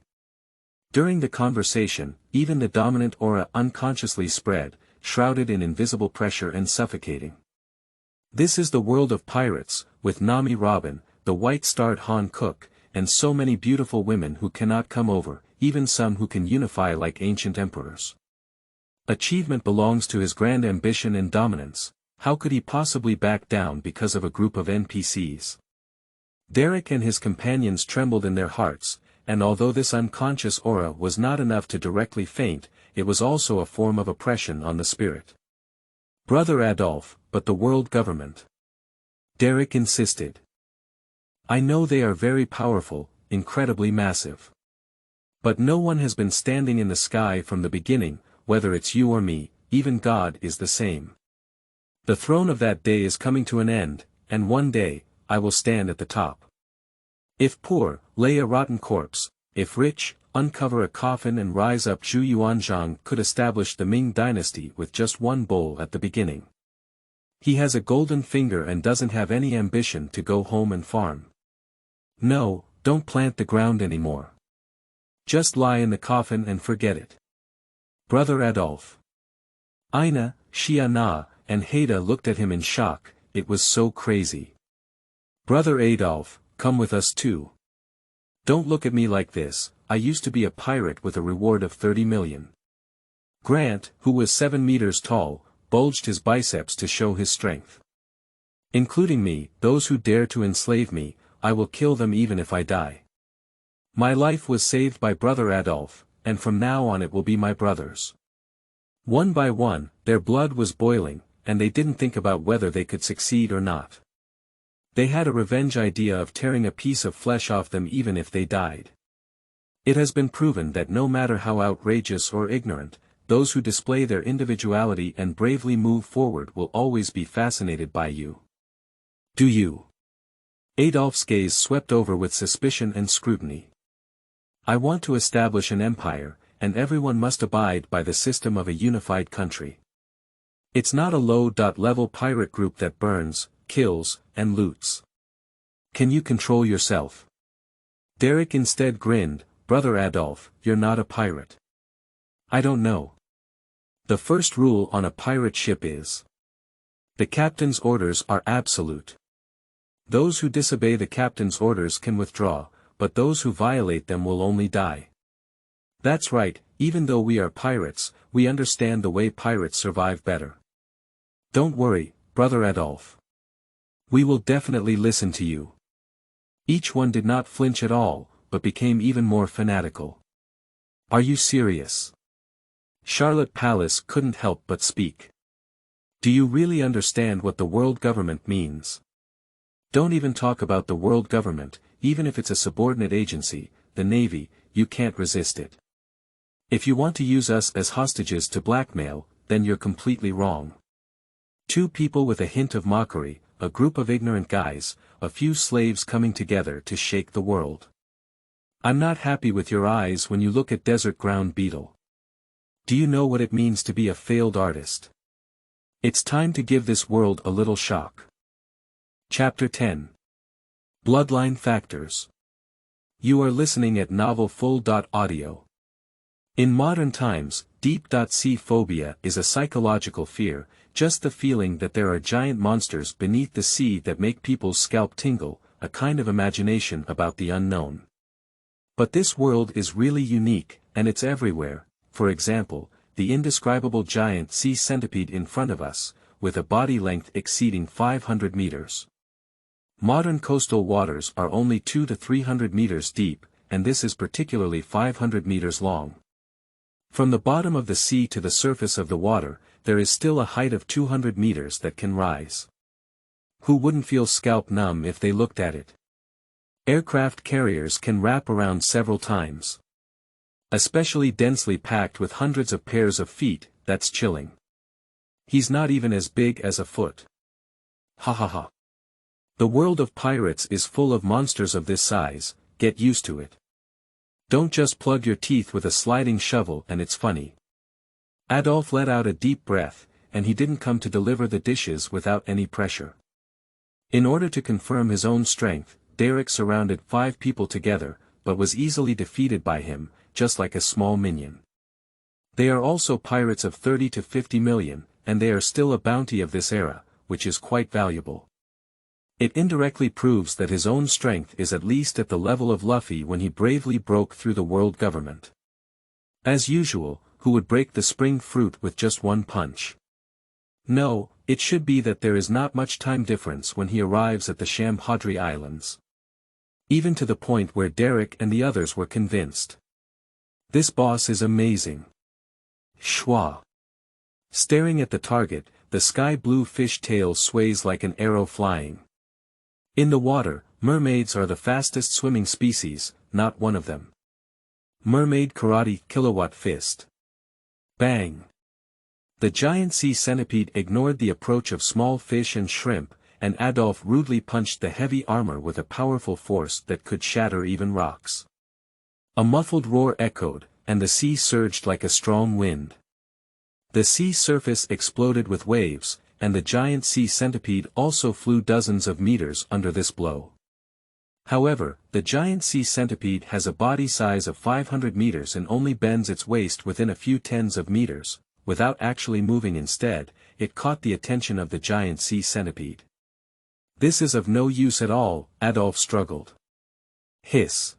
During the conversation, even the dominant aura unconsciously spread, shrouded in invisible pressure and suffocating. This is the world of pirates, with Nami Robin, the white-starred Han Cook, and so many beautiful women who cannot come over, even some who can unify like ancient emperors. Achievement belongs to his grand ambition and dominance, how could he possibly back down because of a group of NPCs? Derek and his companions trembled in their hearts, and although this unconscious aura was not enough to directly faint, it was also a form of oppression on the spirit. Brother Adolf, but the world government. Derek insisted. I know they are very powerful, incredibly massive. But no one has been standing in the sky from the beginning, whether it's you or me, even God is the same. The throne of that day is coming to an end, and one day, I will stand at the top. If poor, lay a rotten corpse, if rich, uncover a coffin and rise up. Zhu Yuanzhang could establish the Ming dynasty with just one bowl at the beginning. He has a golden finger and doesn't have any ambition to go home and farm. No, don't plant the ground anymore. Just lie in the coffin and forget it. Brother Adolf. Ina, Xia Na, and Haida looked at him in shock, it was so crazy. Brother Adolf, come with us too. Don't look at me like this, I used to be a pirate with a reward of 30 million. Grant, who was 7 meters tall, bulged his biceps to show his strength. Including me, those who dare to enslave me, I will kill them even if I die. My life was saved by Brother Adolf, and from now on it will be my brother's. One by one, their blood was boiling, and they didn't think about whether they could succeed or not. They had a revenge idea of tearing a piece of flesh off them even if they died. It has been proven that no matter how outrageous or ignorant, those who display their individuality and bravely move forward will always be fascinated by you. Do you? Adolf's gaze swept over with suspicion and scrutiny. I want to establish an empire, and everyone must abide by the system of a unified country. It's not a low-level pirate group that burns, kills, and loots. Can you control yourself? Derek instead grinned, Brother Adolf, you're not a pirate. I don't know. The first rule on a pirate ship is: the captain's orders are absolute. Those who disobey the captain's orders can withdraw, but those who violate them will only die. That's right, even though we are pirates, we understand the way pirates survive better. Don't worry, Brother Adolf. We will definitely listen to you. Each one did not flinch at all, but became even more fanatical. Are you serious? Charlotte Palace couldn't help but speak. Do you really understand what the world government means? Don't even talk about the world government, even if it's a subordinate agency, the Navy, you can't resist it. If you want to use us as hostages to blackmail, then you're completely wrong. Two people with a hint of mockery, a group of ignorant guys, a few slaves coming together to shake the world. I'm not happy with your eyes when you look at Desert Ground Beetle. Do you know what it means to be a failed artist? It's time to give this world a little shock. Chapter 10. Bloodline Factors. You are listening at novelfull.audio. In modern times, deep-sea phobia is a psychological fear, just the feeling that there are giant monsters beneath the sea that make people's scalp tingle, a kind of imagination about the unknown. But this world is really unique, and it's everywhere. For example, the indescribable giant sea centipede in front of us, with a body length exceeding 500 meters. Modern coastal waters are only 200 to 300 meters deep, and this is particularly 500 meters long. From the bottom of the sea to the surface of the water, there is still a height of 200 meters that can rise. Who wouldn't feel scalp numb if they looked at it? Aircraft carriers can wrap around several times. Especially densely packed with hundreds of pairs of feet, that's chilling. He's not even as big as a foot. Hahaha. The world of pirates is full of monsters of this size, get used to it. Don't just plug your teeth with a sliding shovel and it's funny. Adolf let out a deep breath, and he didn't come to deliver the dishes without any pressure. In order to confirm his own strength, Derek surrounded 5 people together, but was easily defeated by him, just like a small minion. They are also pirates of 30 to 50 million, and they are still a bounty of this era, which is quite valuable. It indirectly proves that his own strength is at least at the level of Luffy when he bravely broke through the world government. As usual, who would break the spring fruit with just one punch? No, it should be that there is not much time difference when he arrives at the Shambhodri Islands. Even to the point where Derek and the others were convinced. This boss is amazing. Schwa. Staring at the target, the sky-blue fish tail sways like an arrow flying. In the water, mermaids are the fastest swimming species, not one of them. Mermaid Karate Kilowatt Fist. Bang. The giant sea centipede ignored the approach of small fish and shrimp, and Adolf rudely punched the heavy armor with a powerful force that could shatter even rocks. A muffled roar echoed, and the sea surged like a strong wind. The sea surface exploded with waves, and the giant sea centipede also flew dozens of meters under this blow. However, the giant sea centipede has a body size of 500 meters and only bends its waist within a few tens of meters. Without actually moving instead, it caught the attention of the giant sea centipede. This is of no use at all, Adolf struggled. Hiss.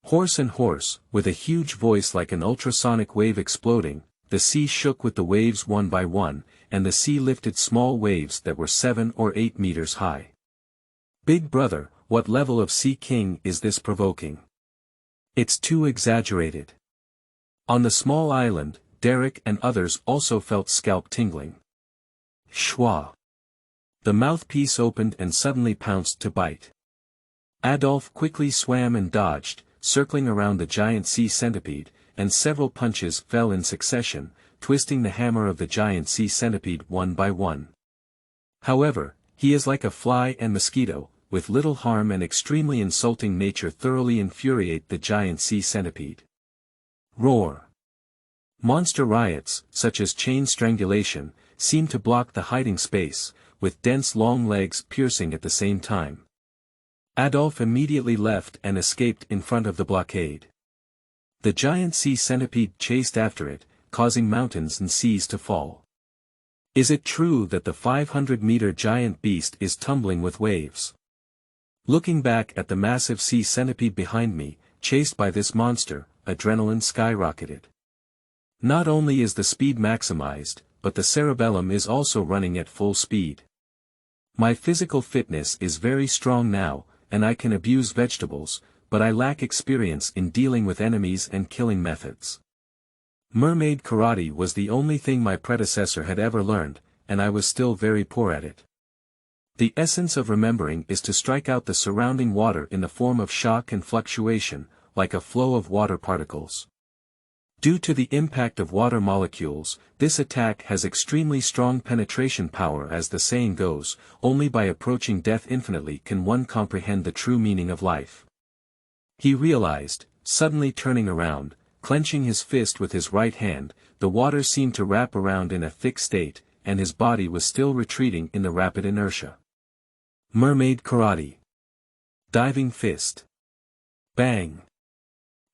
Hoarse and hoarse, with a huge voice like an ultrasonic wave exploding, the sea shook with the waves one by one, and the sea lifted small waves that were 7 or 8 meters high. Big brother, what level of sea king is this provoking? It's too exaggerated. On the small island, Derek and others also felt scalp tingling. Schwa. The mouthpiece opened and suddenly pounced to bite. Adolf quickly swam and dodged, circling around the giant sea centipede, and several punches fell in succession, twisting the hammer of the giant sea centipede one by one. However, he is like a fly and mosquito, with little harm and extremely insulting nature thoroughly infuriate the giant sea centipede. Roar. Monster riots, such as chain strangulation, seem to block the hiding space, with dense long legs piercing at the same time. Adolf immediately left and escaped in front of the blockade. The giant sea centipede chased after it, causing mountains and seas to fall. Is it true that the 500-meter giant beast is tumbling with waves? Looking back at the massive sea centipede behind me, chased by this monster, adrenaline skyrocketed. Not only is the speed maximized, but the cerebellum is also running at full speed. My physical fitness is very strong now, and I can abuse vegetables, but I lack experience in dealing with enemies and killing methods. Mermaid karate was the only thing my predecessor had ever learned, and I was still very poor at it. The essence of remembering is to strike out the surrounding water in the form of shock and fluctuation, like a flow of water particles. Due to the impact of water molecules, this attack has extremely strong penetration power. As the saying goes, only by approaching death infinitely can one comprehend the true meaning of life. He realized, suddenly turning around, clenching his fist with his right hand, the water seemed to wrap around in a thick state, and his body was still retreating in the rapid inertia. Mermaid karate. Diving fist. Bang.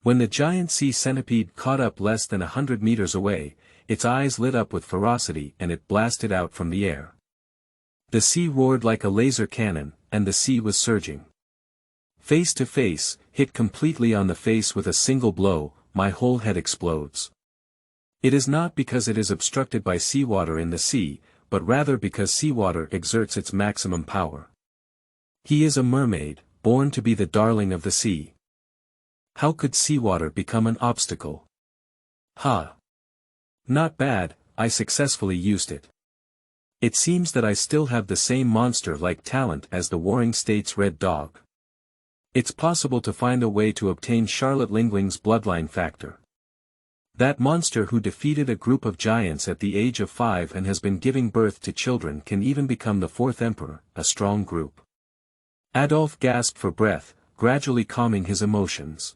When the giant sea centipede caught up less than 100 meters away, its eyes lit up with ferocity and it blasted out from the air. The sea roared like a laser cannon, and the sea was surging. Face to face, hit completely on the face with a single blow, my whole head explodes. It is not because it is obstructed by seawater in the sea, but rather because seawater exerts its maximum power. He is a mermaid, born to be the darling of the sea. How could seawater become an obstacle? Ha! Not bad, I successfully used it. It seems that I still have the same monster-like talent as the Warring States Red Dog. It's possible to find a way to obtain Charlotte Lingling's bloodline factor. That monster who defeated a group of giants at the age of 5 and has been giving birth to children can even become the 4th emperor, a strong group. Adolf gasped for breath, gradually calming his emotions.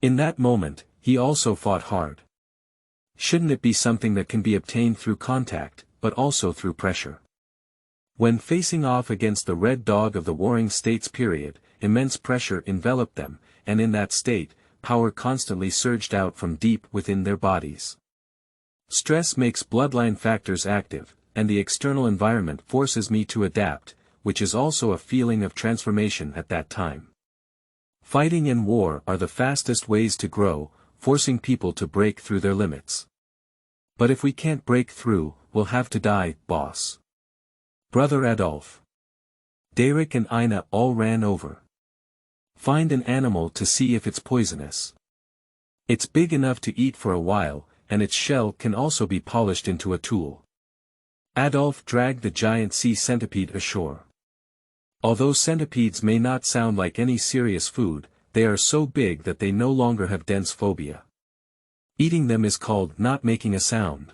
In that moment, he also fought hard. Shouldn't it be something that can be obtained through contact, but also through pressure? When facing off against the Red Dog of the Warring States period, immense pressure enveloped them, and in that state, power constantly surged out from deep within their bodies. Stress makes bloodline factors active, and the external environment forces me to adapt, which is also a feeling of transformation at that time. Fighting and war are the fastest ways to grow, forcing people to break through their limits. But if we can't break through, we'll have to die, boss. Brother Adolf. Derek and Ina all ran over. Find an animal to see if it's poisonous. It's big enough to eat for a while, and its shell can also be polished into a tool. Adolf dragged the giant sea centipede ashore. Although centipedes may not sound like any serious food, they are so big that they no longer have dense phobia. Eating them is called not making a sound.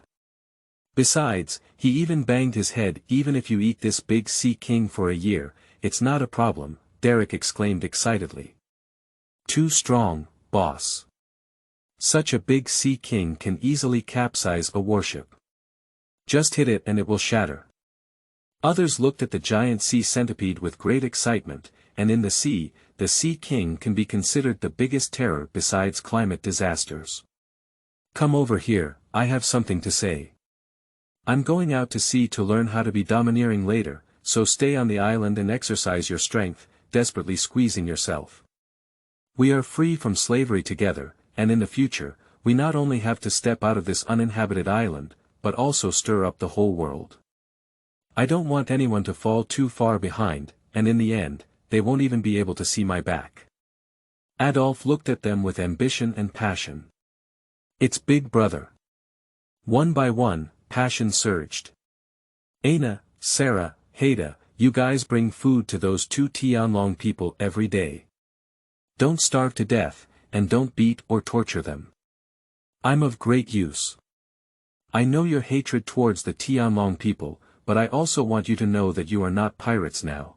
Besides, he even banged his head. Even if you eat this big sea king for a year, it's not a problem, Derek exclaimed excitedly. Too strong, boss. Such a big sea king can easily capsize a warship. Just hit it and it will shatter. Others looked at the giant sea centipede with great excitement, and in the sea king can be considered the biggest terror besides climate disasters. Come over here, I have something to say. I'm going out to sea to learn how to be domineering later, so stay on the island and exercise your strength, desperately squeezing yourself. We are free from slavery together, and in the future, we not only have to step out of this uninhabited island, but also stir up the whole world. I don't want anyone to fall too far behind, and in the end, they won't even be able to see my back. Adolf looked at them with ambition and passion. It's Big Brother. One by one, passion surged. Aina, Sarah, Haida, you guys bring food to those 2 Tianlong people every day. Don't starve to death, and don't beat or torture them. I'm of great use. I know your hatred towards the Tianlong people, but I also want you to know that you are not pirates now.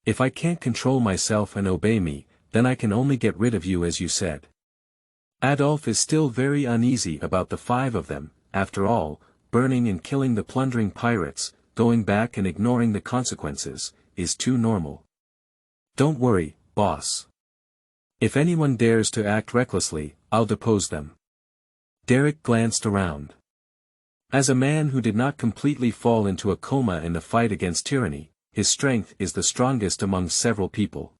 If I can't control myself and obey me, then I can only get rid of you as you said. Adolf is still very uneasy about the 5 of them. After all, burning and killing the plundering pirates, going back and ignoring the consequences, is too normal. Don't worry, boss. If anyone dares to act recklessly, I'll depose them. Derek glanced around. As a man who did not completely fall into a coma in the fight against tyranny, his strength is the strongest among several people.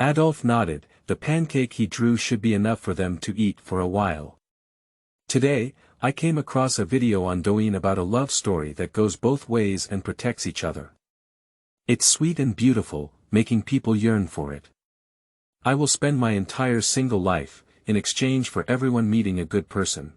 Adolf nodded. The pancake he drew should be enough for them to eat for a while. Today, I came across a video on Douyin about a love story that goes both ways and protects each other. It's sweet and beautiful, making people yearn for it. I will spend my entire single life, in exchange for everyone meeting a good person.